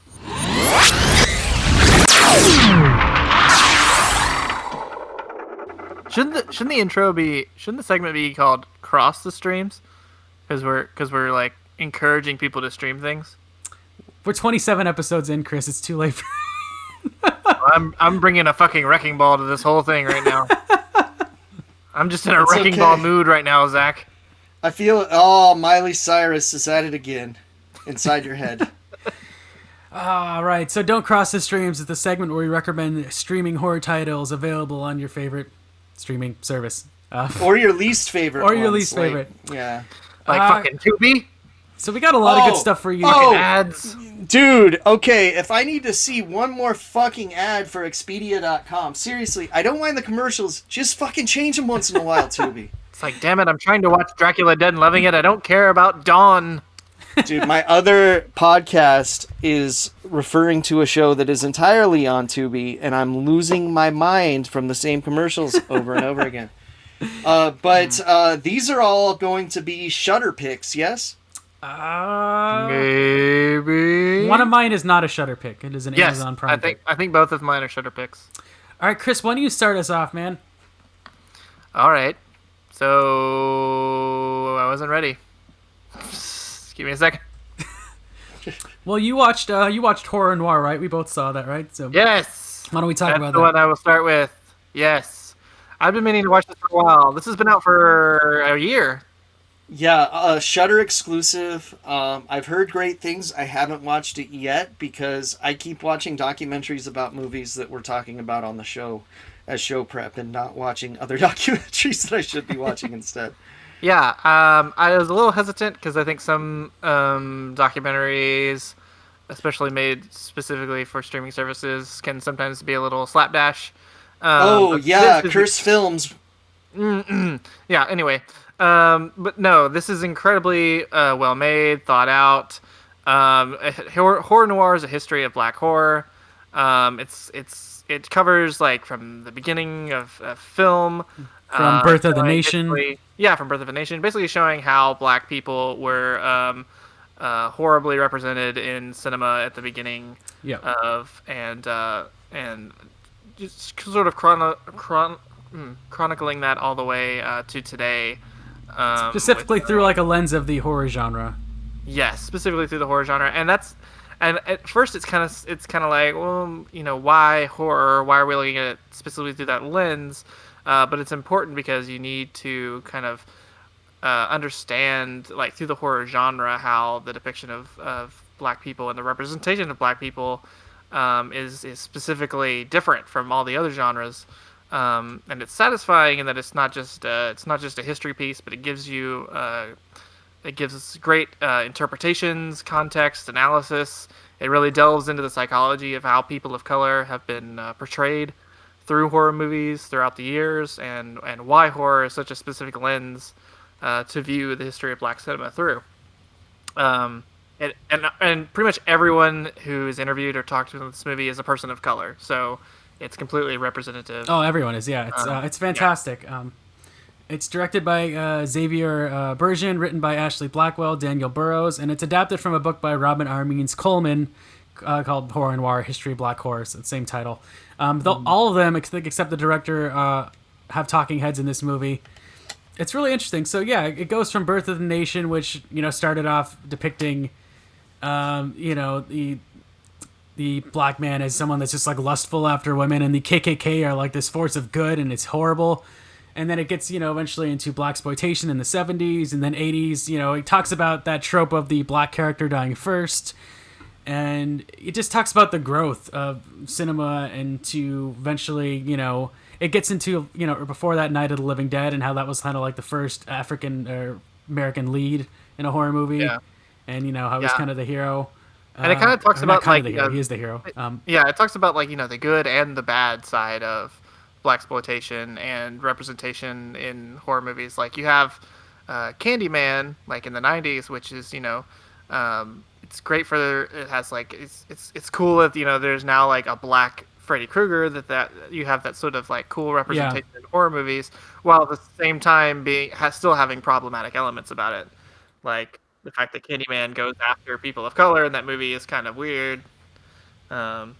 Shouldn't the segment be called Cross the Streams? Because we're like encouraging people to stream things. We're 27 episodes in, Chris. It's too late for... I'm bringing a fucking wrecking ball to this whole thing right now. I'm just in a wrecking ball mood right now, Zach. I feel Miley Cyrus is at it again inside your head. All right, so Don't Cross the Streams is the segment where we recommend streaming horror titles available on your favorite streaming service. Or your least favorite Or your least favorite. Yeah. Like fucking Tubi? So we got a lot of good stuff for you. Ads. Dude, okay, if I need to see one more fucking ad for Expedia.com, seriously, I don't mind the commercials. Just fucking change them once in a while, Tubi. It's like, damn it, I'm trying to watch Dracula Dead and loving it. I don't care about Dawn. Dude, my other podcast is referring to a show that is entirely on Tubi, and I'm losing my mind from the same commercials over and over again. But these are all going to be Shudder picks, yes? Maybe. One of mine is not a Shudder pick. It is an Amazon Prime pick. I think both of mine are Shudder picks. All right, Chris, why don't you start us off, man? All right. So I wasn't ready. Just give me a second. Well, you watched Horror Noire, right? We both saw that, right? So yes. Why don't we talk about that? That's the one I will start with. Yes. I've been meaning to watch this for a while. This has been out for a year. Yeah, Shudder exclusive. I've heard great things. I haven't watched it yet because I keep watching documentaries about movies that we're talking about on the show as show prep and not watching other documentaries that I should be watching instead. Yeah, I was a little hesitant because I think some documentaries, especially made specifically for streaming services, can sometimes be a little slapdash. Cursed films. Yeah, anyway. But no, this is incredibly well made, thought out. Horror noir is a history of black horror. It covers like from the beginning of film, from Birth of the Nation. Yeah, from Birth of a Nation, basically showing how black people were horribly represented in cinema at the beginning of and just sort of chronicling that all the way to today. Specifically through like a lens of the horror genre. Yes, specifically through the horror genre, and at first it's kind of like, well, why horror? Why are we looking at it specifically through that lens? But it's important because you need to kind of understand, like through the horror genre, how the depiction of black people and the representation of black people is specifically different from all the other genres. And it's satisfying in that it's not just a history piece, but it gives us great interpretations, context, analysis. It really delves into the psychology of how people of color have been portrayed through horror movies throughout the years, and why horror is such a specific lens to view the history of black cinema through. And pretty much everyone who is interviewed or talked to in this movie is a person of color, so it's completely representative. Oh, everyone is, yeah. It's fantastic. Yeah. It's directed by Xavier Bergen, written by Ashley Blackwell, Daniel Burrows, and it's adapted from a book by Robin R. Means Coleman called Horror Noire, History of Black Horror. It's the same title. All of them, except the director, have talking heads in this movie. It's really interesting. So, yeah, it goes from Birth of the Nation, which, started off depicting, the black man as someone that's just like lustful after women, and the KKK are like this force of good, and it's horrible. And then it gets, eventually into blaxploitation in the 70s and then 80s. It talks about that trope of the black character dying first. And it just talks about the growth of cinema and to eventually, it gets into, before that, Night of the Living Dead, and how that was kind of like the first African or American lead in a horror movie. Yeah. And, how he's kind of the hero. And it kind of talks about like, he is the hero. It talks about like, the good and the bad side of blaxploitation and representation in horror movies. Like you have Candyman, like in the 90s, which is it's great for, it has like, it's cool that there's now like a black Freddy Krueger, that you have that sort of like cool representation in horror movies, while at the same time still having problematic elements about it, like the fact that Candyman goes after people of color in that movie is kind of weird. So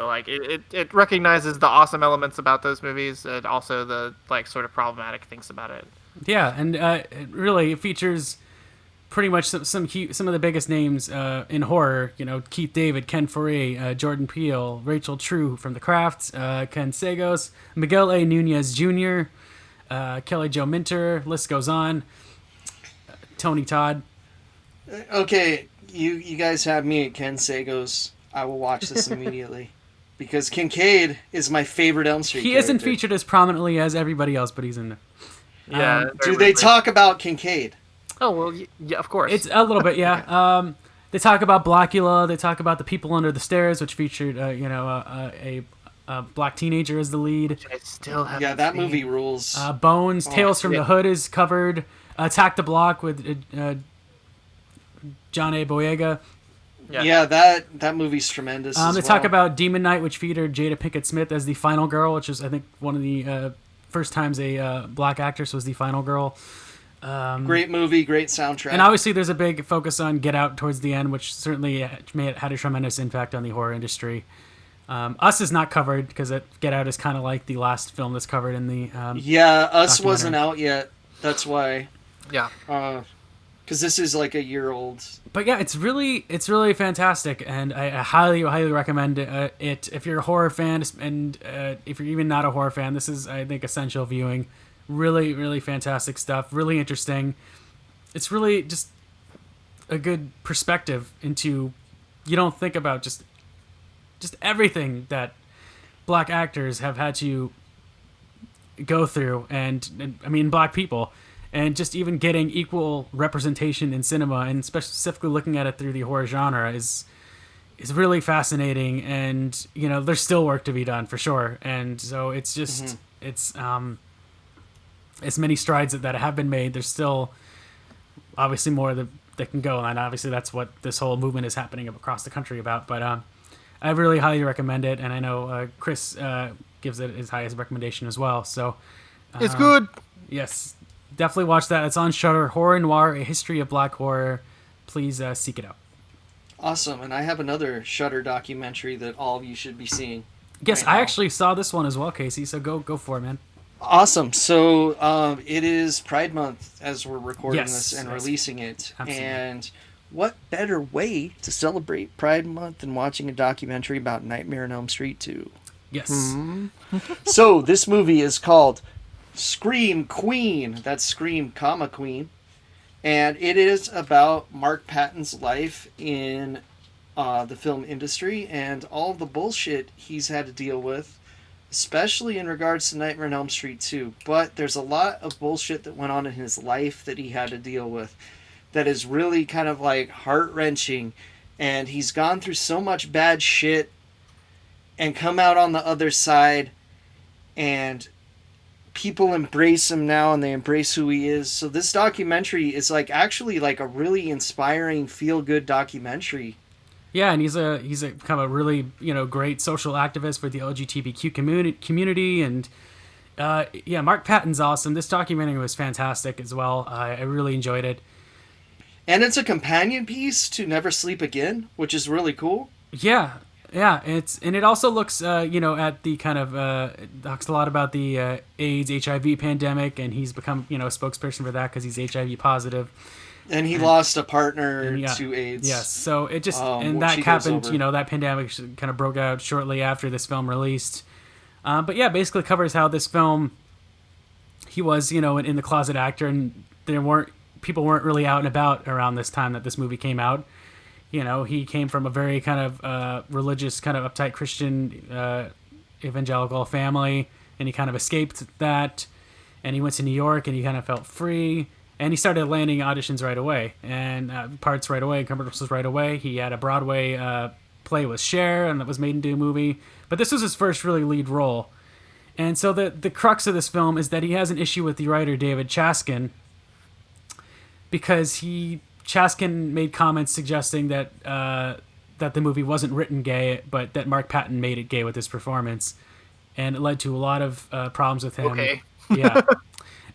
like it recognizes the awesome elements about those movies and also the like sort of problematic things about it. Yeah, and it really features pretty much some of the biggest names in horror. Keith David, Ken Foree, Jordan Peele, Rachel True from The Craft, Ken Sagos, Miguel A. Nunez Jr., Kelly Jo Minter. List goes on. Tony Todd. Okay, you guys have me at Ken Sagos. I will watch this immediately. Because Kincaid is my favorite Elm Street character. Isn't featured as prominently as everybody else, but he's in there. Yeah. Do they talk about Kincaid? Oh, well, yeah, of course. It's a little bit, yeah. They talk about Blackula. They talk about The People Under the Stairs, which featured, a black teenager as the lead. Which I still haven't Yeah, that seen. Movie rules. Bones, Tales from the Hood is covered. Attack the Block with John A. Boyega. Yeah, that movie's tremendous. They talk about Demon Knight, which featured Jada Pinkett Smith as the final girl, which is, I think, one of the first times a black actress was the final girl. Great movie, great soundtrack. And obviously there's a big focus on Get Out towards the end, which certainly had a tremendous impact on the horror industry. Us is not covered because Get Out is kind of like the last film that's covered in the Us wasn't out yet. That's why. Yeah. Because this is like a year old. But yeah, it's really fantastic, and I highly recommend it if you're a horror fan, and if you're even not a horror fan, this is, I think, essential viewing. Really fantastic stuff. Really interesting. It's really just a good perspective into, you don't think about just everything that black actors have had to go through, and I mean black people. And just even getting equal representation in cinema, and specifically looking at it through the horror genre, is really fascinating. And you know, there's still work to be done for sure. And so it's just it's as many strides that have been made. There's still obviously more that can go, and obviously that's what this whole movement is happening across the country about. But I really highly recommend it, and I know Chris gives it his highest recommendation as well. So It's good. Yes. Definitely watch that. It's on Shudder. Horror Noire, A History of Black Horror. Please seek it out. Awesome. And I have another Shudder documentary that all of you should be seeing. Yes, right I now. actually saw this one as well, Casey. So go for it, man. Awesome. So it is Pride Month as we're recording Yes, this and yes. releasing it. Absolutely. And what better way to celebrate Pride Month than watching a documentary about Nightmare on Elm Street 2? Yes. So this movie is called Scream Queen. That's Scream, Queen. And it is about Mark Patton's life in the film industry and all the bullshit he's had to deal with, especially in regards to Nightmare on Elm Street 2. But there's a lot of bullshit that went on in his life that he had to deal with that is really kind of like heart-wrenching. And he's gone through so much bad shit and come out on the other side, and people embrace him now, and they embrace who he is. So this documentary is like actually like a really inspiring, feel-good documentary. Yeah, and he's a kind of a really, you know, great social activist for the LGBTQ community, and yeah, Mark Patton's awesome. This documentary was fantastic as well. I really enjoyed it. And it's a companion piece to Never Sleep Again, which is really cool. Yeah, it also looks, you know, at the kind of it talks a lot about the AIDS, HIV pandemic, and he's become, you know, a spokesperson for that because he's HIV positive. And he lost a partner Yeah, to AIDS. yes, so it just and which that he goes happened. over. You know, that pandemic kind of broke out shortly after this film released. But yeah, basically covers how this film. He was, you know, in the closet actor, and people weren't really out and about around this time that this movie came out. You know, he came from a very kind of religious, kind of uptight Christian evangelical family, and he kind of escaped that, and he went to New York, and he kind of felt free, and he started landing auditions right away, and parts right away, commercials right away. He had a Broadway play with Cher, and that was made into a movie, but this was his first really lead role. And so the crux of this film is that he has an issue with the writer David Chaskin, because Chaskin made comments suggesting that that the movie wasn't written gay, but that Mark Patton made it gay with his performance, and it led to a lot of problems with him. Okay. Yeah,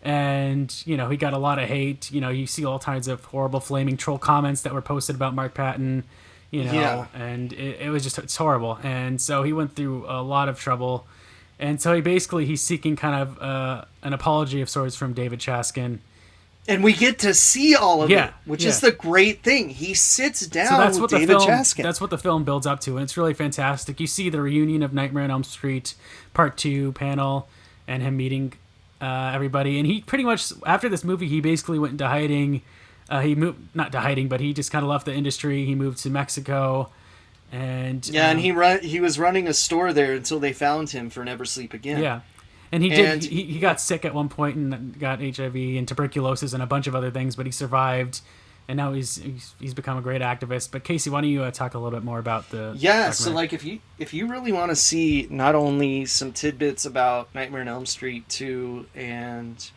and you know, he got a lot of hate. You know, you see all kinds of horrible flaming troll comments that were posted about Mark Patton. You know, Yeah. and it was it's horrible. And so he went through a lot of trouble, and so he's seeking kind of an apology of sorts from David Chaskin. And we get to see all of Yeah, it, which yeah. is the great thing. He sits down So that's with what David the film. Chaskin. That's what the film builds up to, and it's really fantastic. You see the reunion of Nightmare on Elm Street Part 2 panel, and him meeting everybody. And he pretty much, after this movie, he basically went into hiding. He moved, not to hiding, but he just kind of left the industry. He moved to Mexico, and Yeah, and he was running a store there until they found him for Never Sleep Again. yeah. And And- he got sick at one point and got HIV and tuberculosis and a bunch of other things, but he survived, and now he's become a great activist. But Casey, why don't you talk a little bit more about the Yeah, so documentary? like if you really want to see not only some tidbits about Nightmare on Elm Street 2 and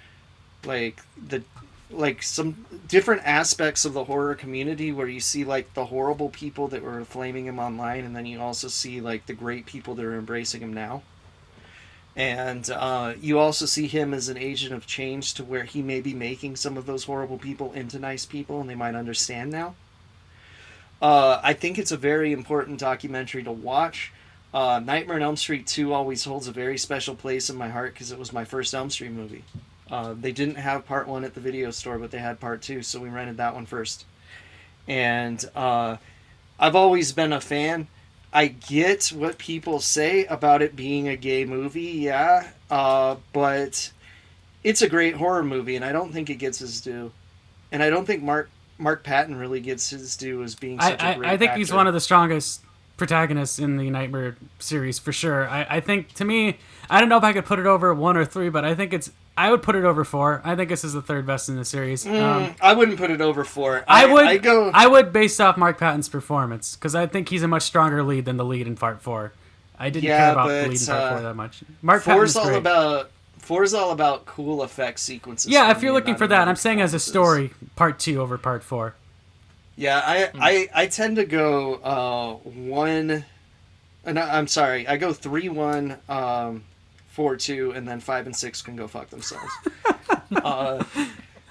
like some different aspects of the horror community where you see like the horrible people that were flaming him online, and then you also see like the great people that are embracing him now. And you also see him as an agent of change to where he may be making some of those horrible people into nice people, and they might understand now. I think it's a very important documentary to watch. Nightmare on Elm Street 2 always holds a very special place in my heart because it was my first Elm Street movie. They didn't have part 1 at the video store, but they had part 2, so we rented that one first. And I've always been a fan. I get what people say about it being a gay movie, but it's a great horror movie, and I don't think it gets his due. And I don't think Mark Patton really gets his due as being such a great I think actor. he's one of the strongest protagonists in the Nightmare series, for sure. I think, to me, I don't know if I could put it over 1 or 3, but I would put it over 4. I think this is the third best in the series. I wouldn't put it over 4. I would based off Mark Patton's performance, because I think he's a much stronger lead than the lead in Part 4. I didn't care about the lead in Part 4 that much. Mark Patton's great. 4's all about cool effect sequences. Yeah, if you're looking for that, I'm saying as a story, Part 2 over Part 4. Yeah, I tend to go 1. I'm sorry, I go 3-1, 4-2, and then 5 and 6 can go fuck themselves.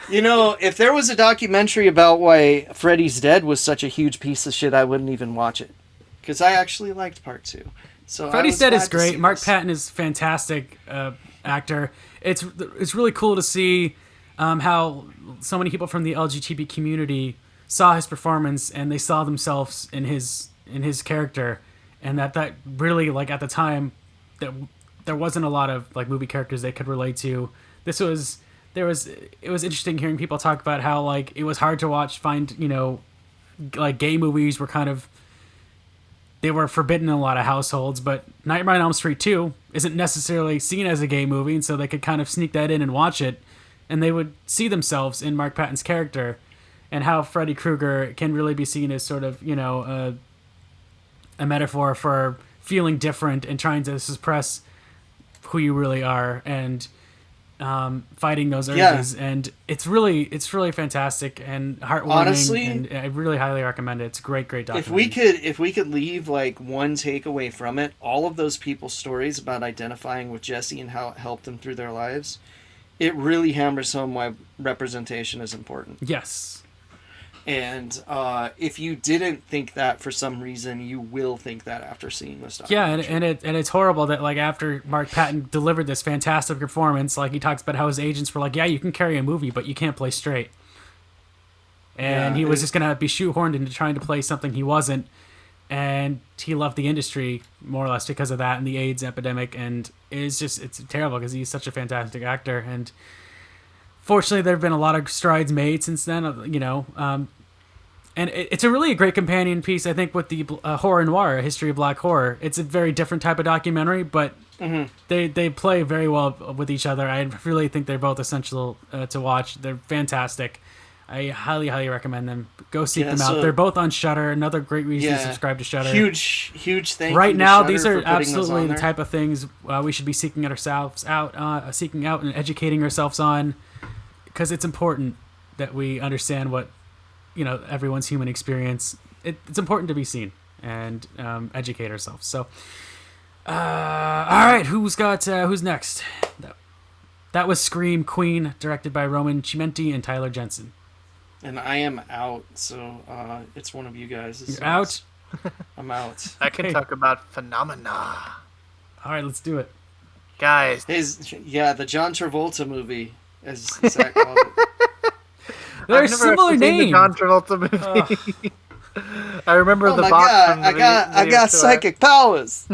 If there was a documentary about why Freddy's Dead was such a huge piece of shit, I wouldn't even watch it, because I actually liked Part 2. So Freddy's Dead is great. Mark Patton is a fantastic actor. It's really cool to see how so many people from the LGBT community saw his performance and they saw themselves in his character, and that really, like, at the time that there wasn't a lot of like movie characters they could relate to. It was interesting hearing people talk about how, like, it was hard to find like gay movies were they were forbidden in a lot of households, but Nightmare on Elm Street 2 isn't necessarily seen as a gay movie, and so they could kind of sneak that in and watch it, and they would see themselves in Mark Patton's character, and how Freddy Krueger can really be seen as sort of, a metaphor for feeling different and trying to suppress who you really are, and fighting those urges. And it's really fantastic and heartwarming. Honestly, and I really highly recommend it. It's a great documentary. If we could leave like one takeaway from it, all of those people's stories about identifying with Jesse and how it helped them through their lives, it really hammers home why representation is important. Yes. And if you didn't think that for some reason, you will think that after seeing this documentary. Yeah, and it's horrible that, like, after Mark Patton delivered this fantastic performance, like, he talks about how his agents were like, yeah, you can carry a movie, but you can't play straight. And he was just going to be shoehorned into trying to play something he wasn't. And he left the industry more or less because of that and the AIDS epidemic. And it's terrible because he's such a fantastic actor. And fortunately, there have been a lot of strides made since then, and it's a really great companion piece, I think, with the horror noir, a history of black horror. It's a very different type of documentary, but they play very well with each other. I really think they're both essential to watch. They're fantastic. I highly, highly recommend them. Go seek them out. They're both on Shudder. Another great reason to subscribe to Shudder. Huge thank you. Right now, Shudder these are for putting absolutely those on the there. type of things we should be seeking out and educating ourselves on, because it's important that we understand what everyone's human experience. It's important to be seen and educate ourselves. So, all right, who's next? That was Scream Queen, directed by Roman Cimenti and Tyler Jensen. And I am out, so it's one of you guys. You're out? I'm out. I can talk about Phenomena. All right, let's do it. Guys. The John Travolta movie, as Zach called it. They're similar names. The John Travolta movie. I remember the box. God, from the I got psychic powers.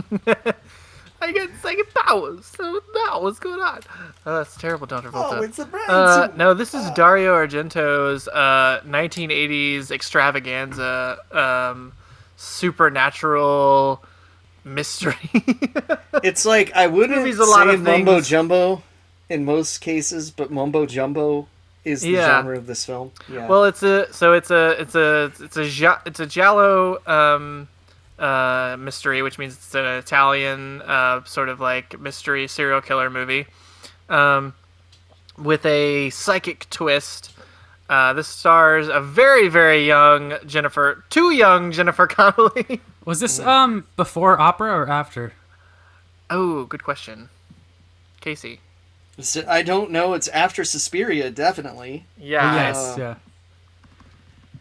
I got psychic powers. So now what's going on? That's terrible, John Travolta. Oh, it's a brand. No, this is Dario Argento's 1980s extravaganza, supernatural mystery. It's like, I wouldn't say mumbo jumbo in most cases, but mumbo jumbo is the genre of this film. Yeah. Well, it's a giallo mystery, which means it's an Italian sort of like mystery serial killer movie with a psychic twist. This stars a very, very young too young Jennifer Connelly. Was this before opera or after? Oh, good question. Casey. I don't know. It's after Suspiria, definitely. Yeah. Yes. Yeah.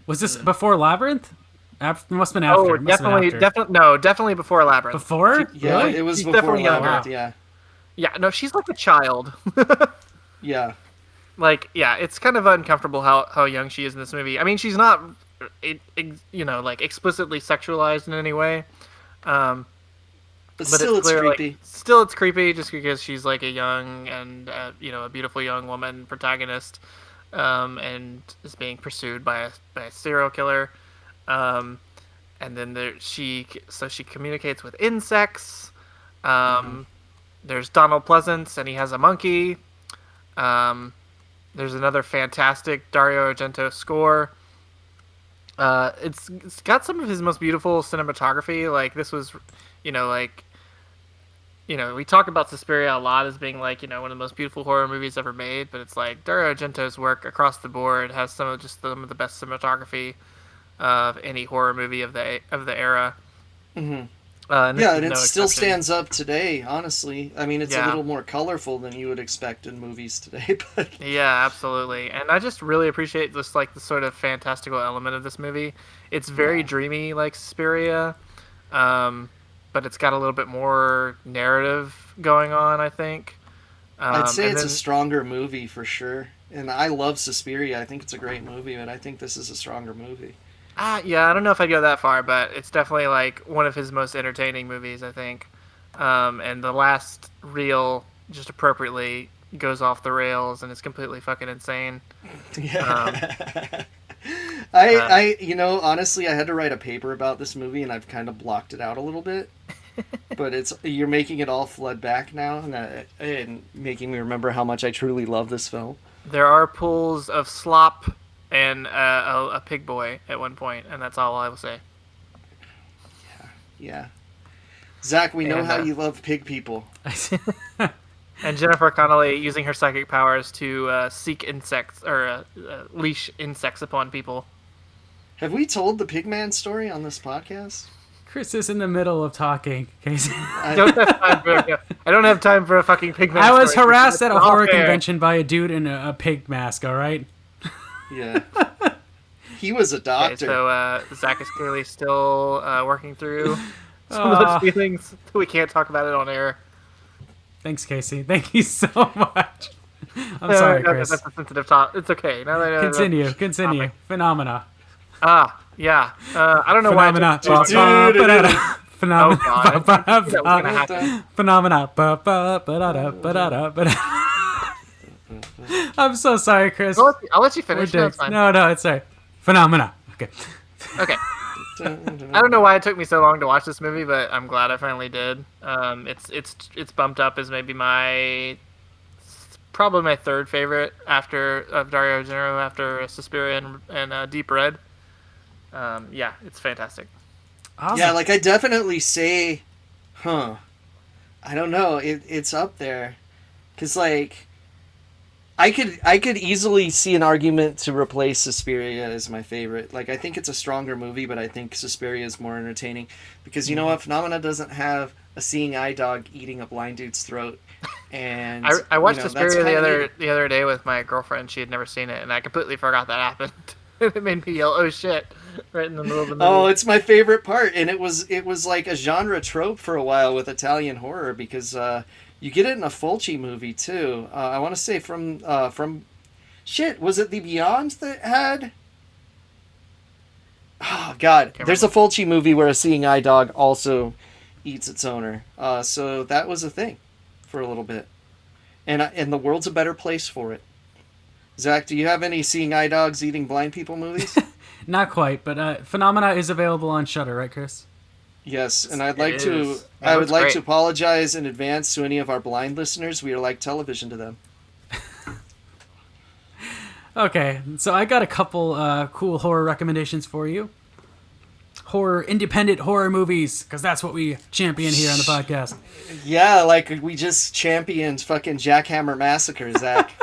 Was this before Labyrinth? It must have been after. Oh, definitely before Labyrinth. Before? Yeah, really? it was She's before definitely younger. Labyrinth. Yeah. Yeah. No, she's like a child. Yeah. like, yeah, it's kind of uncomfortable how young she is in this movie. I mean, she's not, like explicitly sexualized in any way. But But still, it's clear, creepy. Still, it's creepy just because she's like a young and a beautiful young woman protagonist, and is being pursued by a serial killer. And then she communicates with insects. There's Donald Pleasance, and he has a monkey. There's another fantastic Dario Argento score. It's got some of his most beautiful cinematography. Like, this was, we talk about Suspiria a lot as being like, one of the most beautiful horror movies ever made, but it's like Dario Argento's work across the board has some of the best cinematography of any horror movie of the era. Mm-hmm. And it no still exception. stands up today, honestly. I mean, it's a little more colorful than you would expect in movies today, but... Yeah, absolutely. And I just really appreciate just, like, the sort of fantastical element of this movie. It's very dreamy, like Suspiria, but it's got a little bit more narrative going on, I think. I'd say it's a stronger movie, for sure. And I love Suspiria. I think it's a great movie, but I think this is a stronger movie. Yeah, I don't know if I'd go that far, but it's definitely like one of his most entertaining movies, I think. And the last reel just appropriately goes off the rails and is completely fucking insane. Yeah. Honestly, I had to write a paper about this movie, and I've kind of blocked it out a little bit. But you're making it all flood back now, and making me remember how much I truly love this film. There are pools of slop and a pig boy at one point, and that's all I will say. Yeah. Zach, we know how you love pig people. And Jennifer Connelly using her psychic powers to seek insects, or leash insects upon people. Have we told the Pigman story on this podcast? Chris is in the middle of talking. Casey. I don't have time for a fucking Pigman story. I was harassed at a horror fair. convention by a dude in a pig mask, all right? Yeah. He was a doctor. Okay, so Zach is clearly still working through some of those feelings. We can't talk about it on air. Thanks, Casey. Thank you so much. I'm sorry, Chris. That's a sensitive topic. It's okay. Now that Continue. Phenomena. Yeah. I don't know why. Phenomena. I'm so sorry, Chris. I'll let you finish. No, it's fine. No, it's all right. Phenomena. Okay. I don't know why it took me so long to watch this movie, but I'm glad I finally did. It's bumped up as maybe probably my third favorite of Dario Argento after Suspiria and Deep Red. It's fantastic. Awesome. Yeah, like I definitely say, I don't know, it's up there, because like I could easily see an argument to replace Suspiria as my favorite. Like, I think it's a stronger movie, but I think Suspiria is more entertaining because you know what, Phenomena doesn't have a seeing eye dog eating a blind dude's throat. And I watched Suspiria the other day with my girlfriend. She had never seen it, and I completely forgot that happened. It made me yell, "Oh shit!" right in the middle of the movie. Oh, it's my favorite part, and it was like a genre trope for a while with Italian horror because you get it in a Fulci movie too. I want to say from was it The Beyond that had? Oh God, there's a Fulci movie where a seeing eye dog also eats its owner. So that was a thing for a little bit, and the world's a better place for it. Zach, do you have any seeing eye dogs eating blind people movies? Not quite, but Phenomena is available on Shudder, right, Chris? Yes, and I would like to apologize in advance to any of our blind listeners. We are like television to them. Okay, so I got a couple cool horror recommendations for you. Independent horror movies, because that's what we champion here on the podcast. Yeah, like we just championed fucking Jackhammer Massacre, Zach.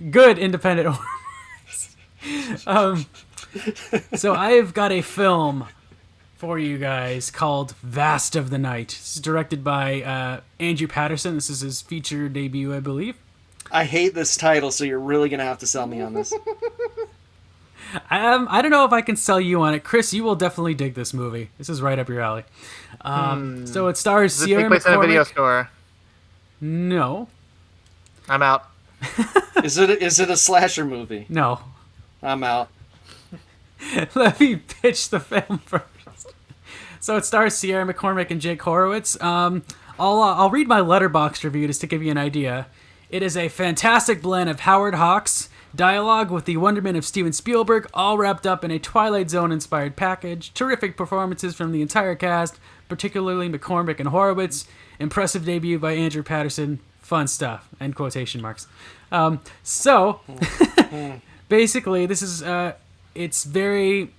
Good independent horror movies. So I've got a film for you guys called Vast of the Night. This is directed by Andrew Patterson. This is his feature debut, I believe. I hate this title, so you're really going to have to sell me on this. I don't know if I can sell you on it. Chris, you will definitely dig this movie. This is right up your alley. So it stars Does it Sierra take place in a video McCormick. store? No. I'm out. Is it a slasher movie? No. I'm out. Let me pitch the film first. So it stars Sierra McCormick and Jake Horowitz. I'll read my Letterboxd review just to give you an idea. It is a fantastic blend of Howard Hawks dialogue with the wonderment of Steven Spielberg, all wrapped up in a Twilight Zone-inspired package. Terrific performances from the entire cast, particularly McCormick and Horowitz. Impressive debut by Andrew Patterson. Fun stuff. End quotation marks. Basically, this is it's very.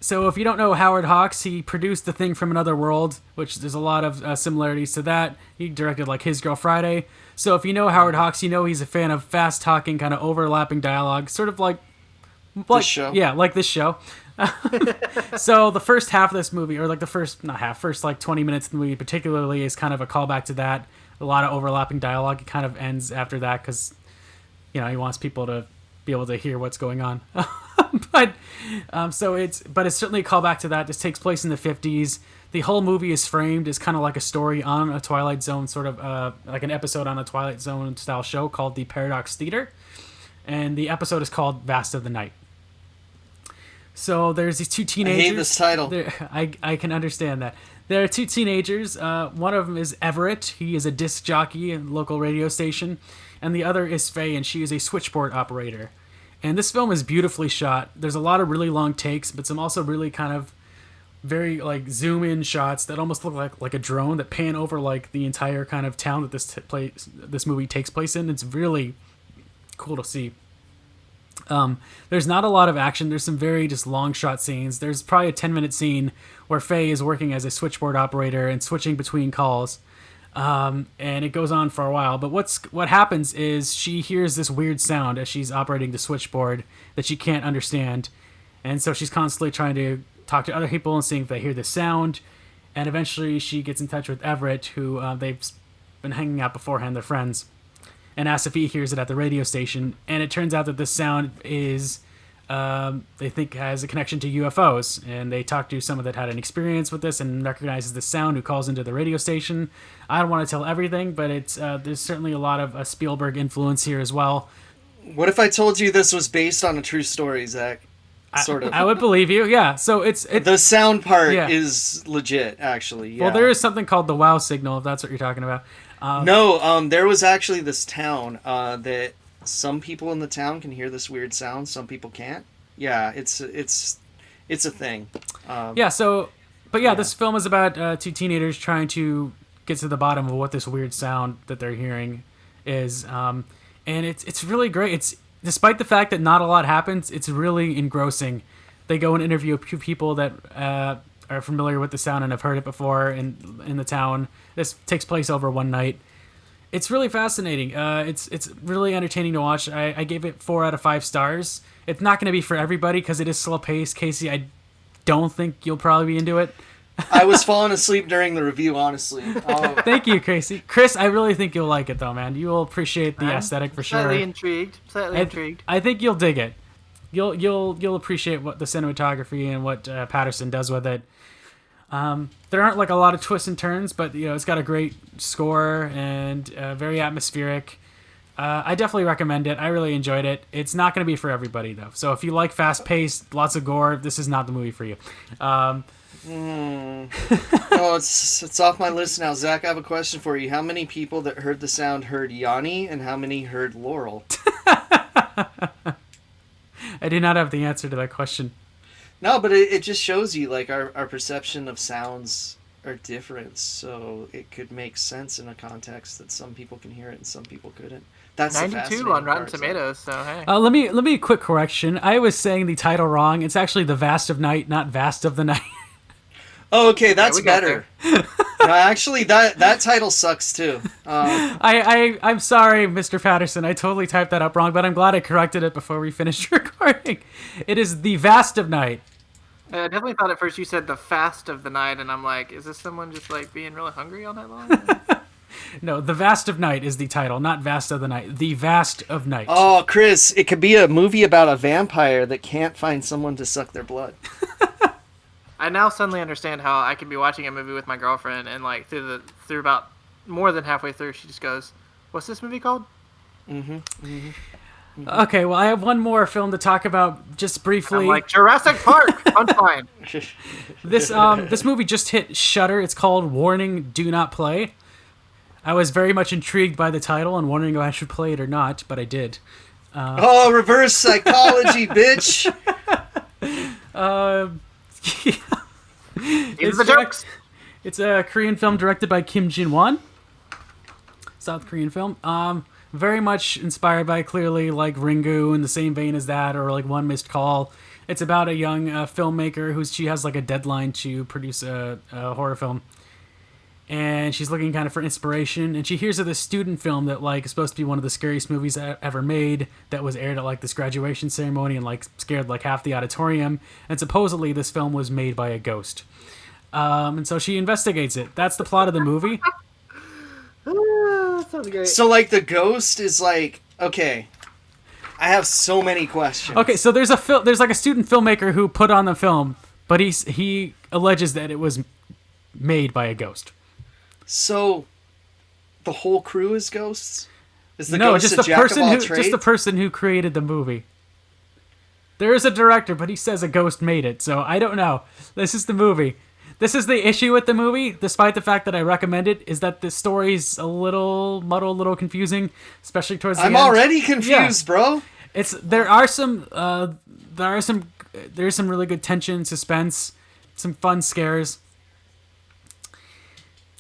So if you don't know Howard Hawks, he produced The Thing from Another World, which there's a lot of similarities to that. He directed like His Girl Friday. So if you know Howard Hawks, you know he's a fan of fast-talking, kind of overlapping dialogue, sort of like this show. Yeah, like this show. So the first half of this movie, or like the first like 20 minutes of the movie particularly, is kind of a callback to that. A lot of overlapping dialogue. It kind of ends after that because, he wants people to be able to hear what's going on. But it's certainly a callback to that. This takes place in the 50s. The whole movie is framed as kind of like a story on a Twilight Zone, sort of like an episode on a Twilight Zone style show called The Paradox Theater. And the episode is called Vast of the Night. So there's these two teenagers. I hate this title. I can understand that. There are two teenagers. One of them is Everett. He is a disc jockey at a local radio station. And the other is Faye, and she is a switchboard operator. And this film is beautifully shot. There's a lot of really long takes, but some also really kind of very like zoom in shots that almost look like a drone that pan over like the entire kind of town that this movie takes place in. It's really cool to see. There's not a lot of action. There's some very just long shot scenes. There's probably a 10-minute scene where Faye is working as a switchboard operator and switching between calls. And it goes on for a while. But what happens is she hears this weird sound as she's operating the switchboard that she can't understand. And so she's constantly trying to talk to other people and seeing if they hear the sound. And eventually she gets in touch with Everett, who they've been hanging out beforehand. They're friends. And asks if he hears it at the radio station. And it turns out that this sound is, they think, has a connection to UFOs. And they talk to someone that had an experience with this and recognizes the sound, who calls into the radio station. I don't want to tell everything, but it's there's certainly a lot of Spielberg influence here as well. What if I told you this was based on a true story, Zach? Sort of. I would believe you, yeah. So it's the sound part is legit, actually. Yeah. Well, there is something called the wow signal, if that's what you're talking about. There was actually this town that some people in the town can hear this weird sound, some people can't. Yeah, it's a thing. This film is about two teenagers trying to get to the bottom of what this weird sound that they're hearing is, and it's really great. It's despite the fact that not a lot happens, it's really engrossing. They go and interview a few people that are familiar with the sound and have heard it before in the town. This takes place over one night. It's really fascinating. It's really entertaining to watch. I gave it 4 out of 5 stars. It's not going to be for everybody because it is slow paced. Casey, I don't think you'll probably be into it. I was falling asleep during the review, honestly. Thank you, Casey. Chris, I really think you'll like it though, man. You will appreciate the aesthetic for sure. Slightly intrigued. I think you'll dig it. You'll appreciate what the cinematography and what Patterson does with it. There aren't like a lot of twists and turns, but it's got a great score and very atmospheric. I definitely recommend it. I really enjoyed it. It's not going to be for everybody though. So if you like fast paced, lots of gore, this is not the movie for you. It's off my list now. Zach, I have a question for you. How many people that heard the sound heard Yanni, and how many heard Laurel? I do not have the answer to that question. No, but it just shows you like our perception of sounds are different, so it could make sense in a context that some people can hear it and some people couldn't. That's 92 on Rotten Tomatoes, so hey. Let me quick correction. I was saying the title wrong. It's actually The Vast of Night, not Vast of the Night. Oh, okay, that's better. No, actually, that title sucks too. I'm sorry, Mr. Patterson. I totally typed that up wrong, but I'm glad I corrected it before we finished recording. It is The Vast of Night. I definitely thought at first you said The Fast of the Night, and I'm like, is this someone just like being really hungry all night long? No, The Vast of Night is the title, not Vast of the Night. The Vast of Night. Oh, Chris, it could be a movie about a vampire that can't find someone to suck their blood. I now suddenly understand how I could be watching a movie with my girlfriend and like through about more than halfway through she just goes, "What's this movie called?" Okay, well, I have one more film to talk about just briefly. I'm like Jurassic Park. Punchline. This movie just hit Shudder. It's called Warning: Do Not Play. I was very much intrigued by the title and wondering if I should play it or not, but I did. Reverse psychology, bitch. Here's the jokes. It's a Korean film directed by Kim Jin-won. South Korean film. Very much inspired by, clearly, like Ringu, in the same vein as that, or like One Missed Call. It's about a young filmmaker she has like a deadline to produce a horror film. And she's looking kind of for inspiration, and she hears of this student film that like is supposed to be one of the scariest movies ever made, that was aired at like this graduation ceremony and like scared like half the auditorium. And supposedly this film was made by a ghost. And so she investigates it. That's the plot of the movie. Sounds great. So like the ghost is like, okay, I have so many questions. Okay, so there's like a student filmmaker who put on the film, but he alleges that it was made by a ghost. So the whole crew is ghosts? Is the No, ghost just a the jack person of all who trades? just the person who created the movie. There is a director, but he says a ghost made it, so I don't know. This is the movie. This is the issue with the movie, despite the fact that I recommend it, is that the story's a little muddled, a little confusing, especially towards the end. I'm already confused, bro. There's some really good tension, suspense, some fun scares.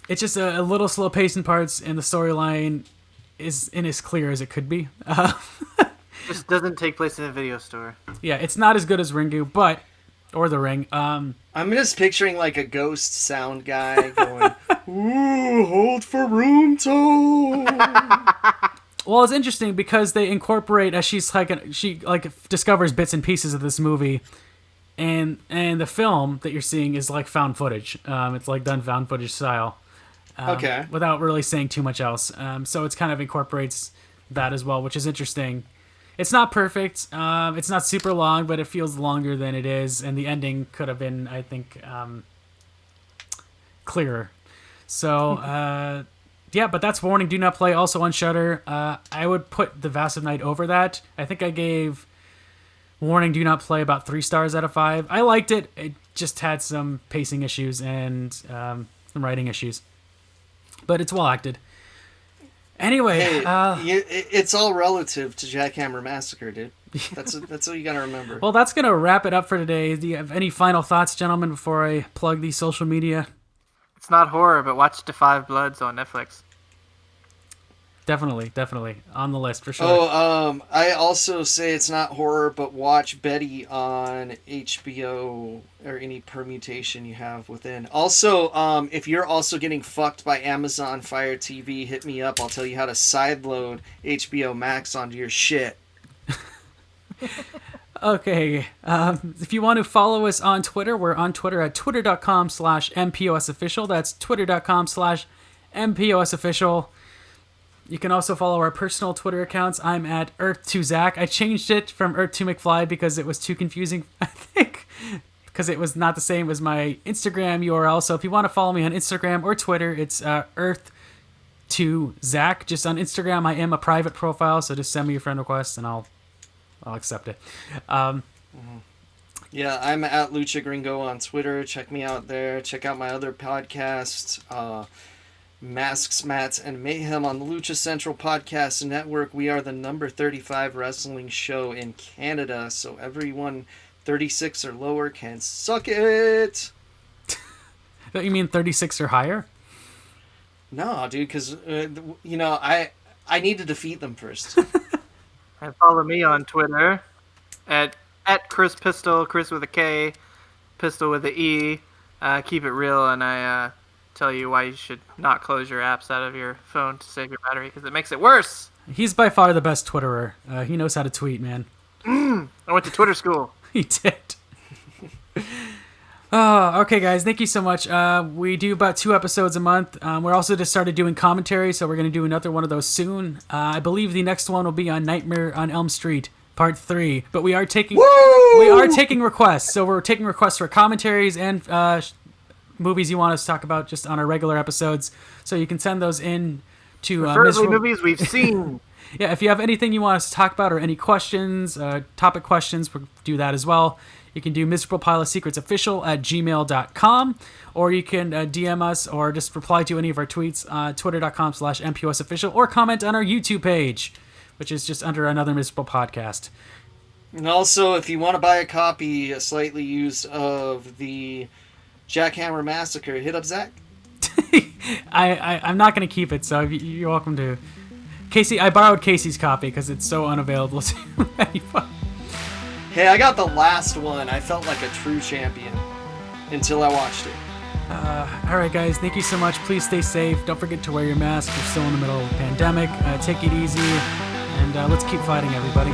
It's just a little slow paced in parts, and the storyline isn't as clear as it could be. Just doesn't take place in a video store. Yeah, it's not as good as Ringu, or The Ring. I'm just picturing like a ghost sound guy going, "Ooh, hold for room tone." Well, it's interesting because they incorporate, as she discovers bits and pieces of this movie, and the film that you're seeing is like found footage. It's like done found footage style. Okay. Without really saying too much else. So it's kind of incorporates that as well, which is interesting. It's not perfect. It's not super long, but it feels longer than it is. And the ending could have been, I think, clearer. So, yeah, but that's Warning: Do Not Play, also on Shudder. I would put The Vast of Night over that. I think I gave Warning: Do Not Play about 3 stars out of 5. I liked it. It just had some pacing issues and some writing issues. But it's well acted. Anyway, it's all relative to Jackhammer Massacre, dude. That's what you gotta remember. Well, that's gonna wrap it up for today. Do you have any final thoughts, gentlemen, before I plug the social media? It's not horror, but watch Defy Bloods on Netflix. Definitely on the list for sure. I also say it's not horror, but watch Betty on HBO or any permutation you have within. Also, if you're also getting fucked by Amazon Fire TV, hit me up. I'll tell you how to sideload HBO Max onto your shit. Okay. If you want to follow us on Twitter, we're on Twitter at twitter.com/MPOSofficial. That's twitter.com/MPOSofficial. You can also follow our personal Twitter accounts. I'm at Earth2Zach. I changed it from Earth2McFly because it was too confusing, I think, because it was not the same as my Instagram URL. So if you want to follow me on Instagram or Twitter, it's Earth2Zach. Just on Instagram, I am a private profile, so just send me your friend request and I'll accept it. Yeah, I'm at Lucha Gringo on Twitter. Check me out there. Check out my other podcasts. Masks, Mats, and Mayhem on the Lucha Central Podcast Network. We are the number 35 wrestling show in Canada, so everyone 36 or lower can suck it. Don't you mean 36 or higher? No, dude, because, I need to defeat them first. And follow me on Twitter at Chris Pistol, Chris with a K, Pistol with a E. Keep it real, and I tell you why you should not close your apps out of your phone to save your battery, because it makes it worse. He's by far the best Twitterer. He knows how to tweet, man. I went to Twitter school. He did. Oh, okay, guys. Thank you so much. We do about 2 episodes a month. We're also just started doing commentary, so we're going to do another one of those soon. I believe the next one will be on Nightmare on Elm Street, Part 3. But we are taking requests. So we're taking requests for commentaries and movies you want us to talk about just on our regular episodes. So you can send those in to preferably movies we've seen. Yeah, if you have anything you want us to talk about or any questions, topic questions, we'll do that as well. You can do miserablepilesecretsofficial@gmail.com, or you can DM us or just reply to any of our tweets, twitter.com/MPOSofficial, or comment on our YouTube page, which is just under Another Miserable Podcast. And also, if you want to buy a copy, slightly used, of the Jackhammer Massacre, hit up Zach. I'm not going to keep it, so you're welcome to. Casey, I borrowed Casey's copy because it's so unavailable to anybody. Hey, I got the last one. I felt like a true champion until I watched it. All right, guys, thank you so much. Please stay safe. Don't forget to wear your mask. We're still in the middle of a pandemic. Take it easy, and let's keep fighting, everybody.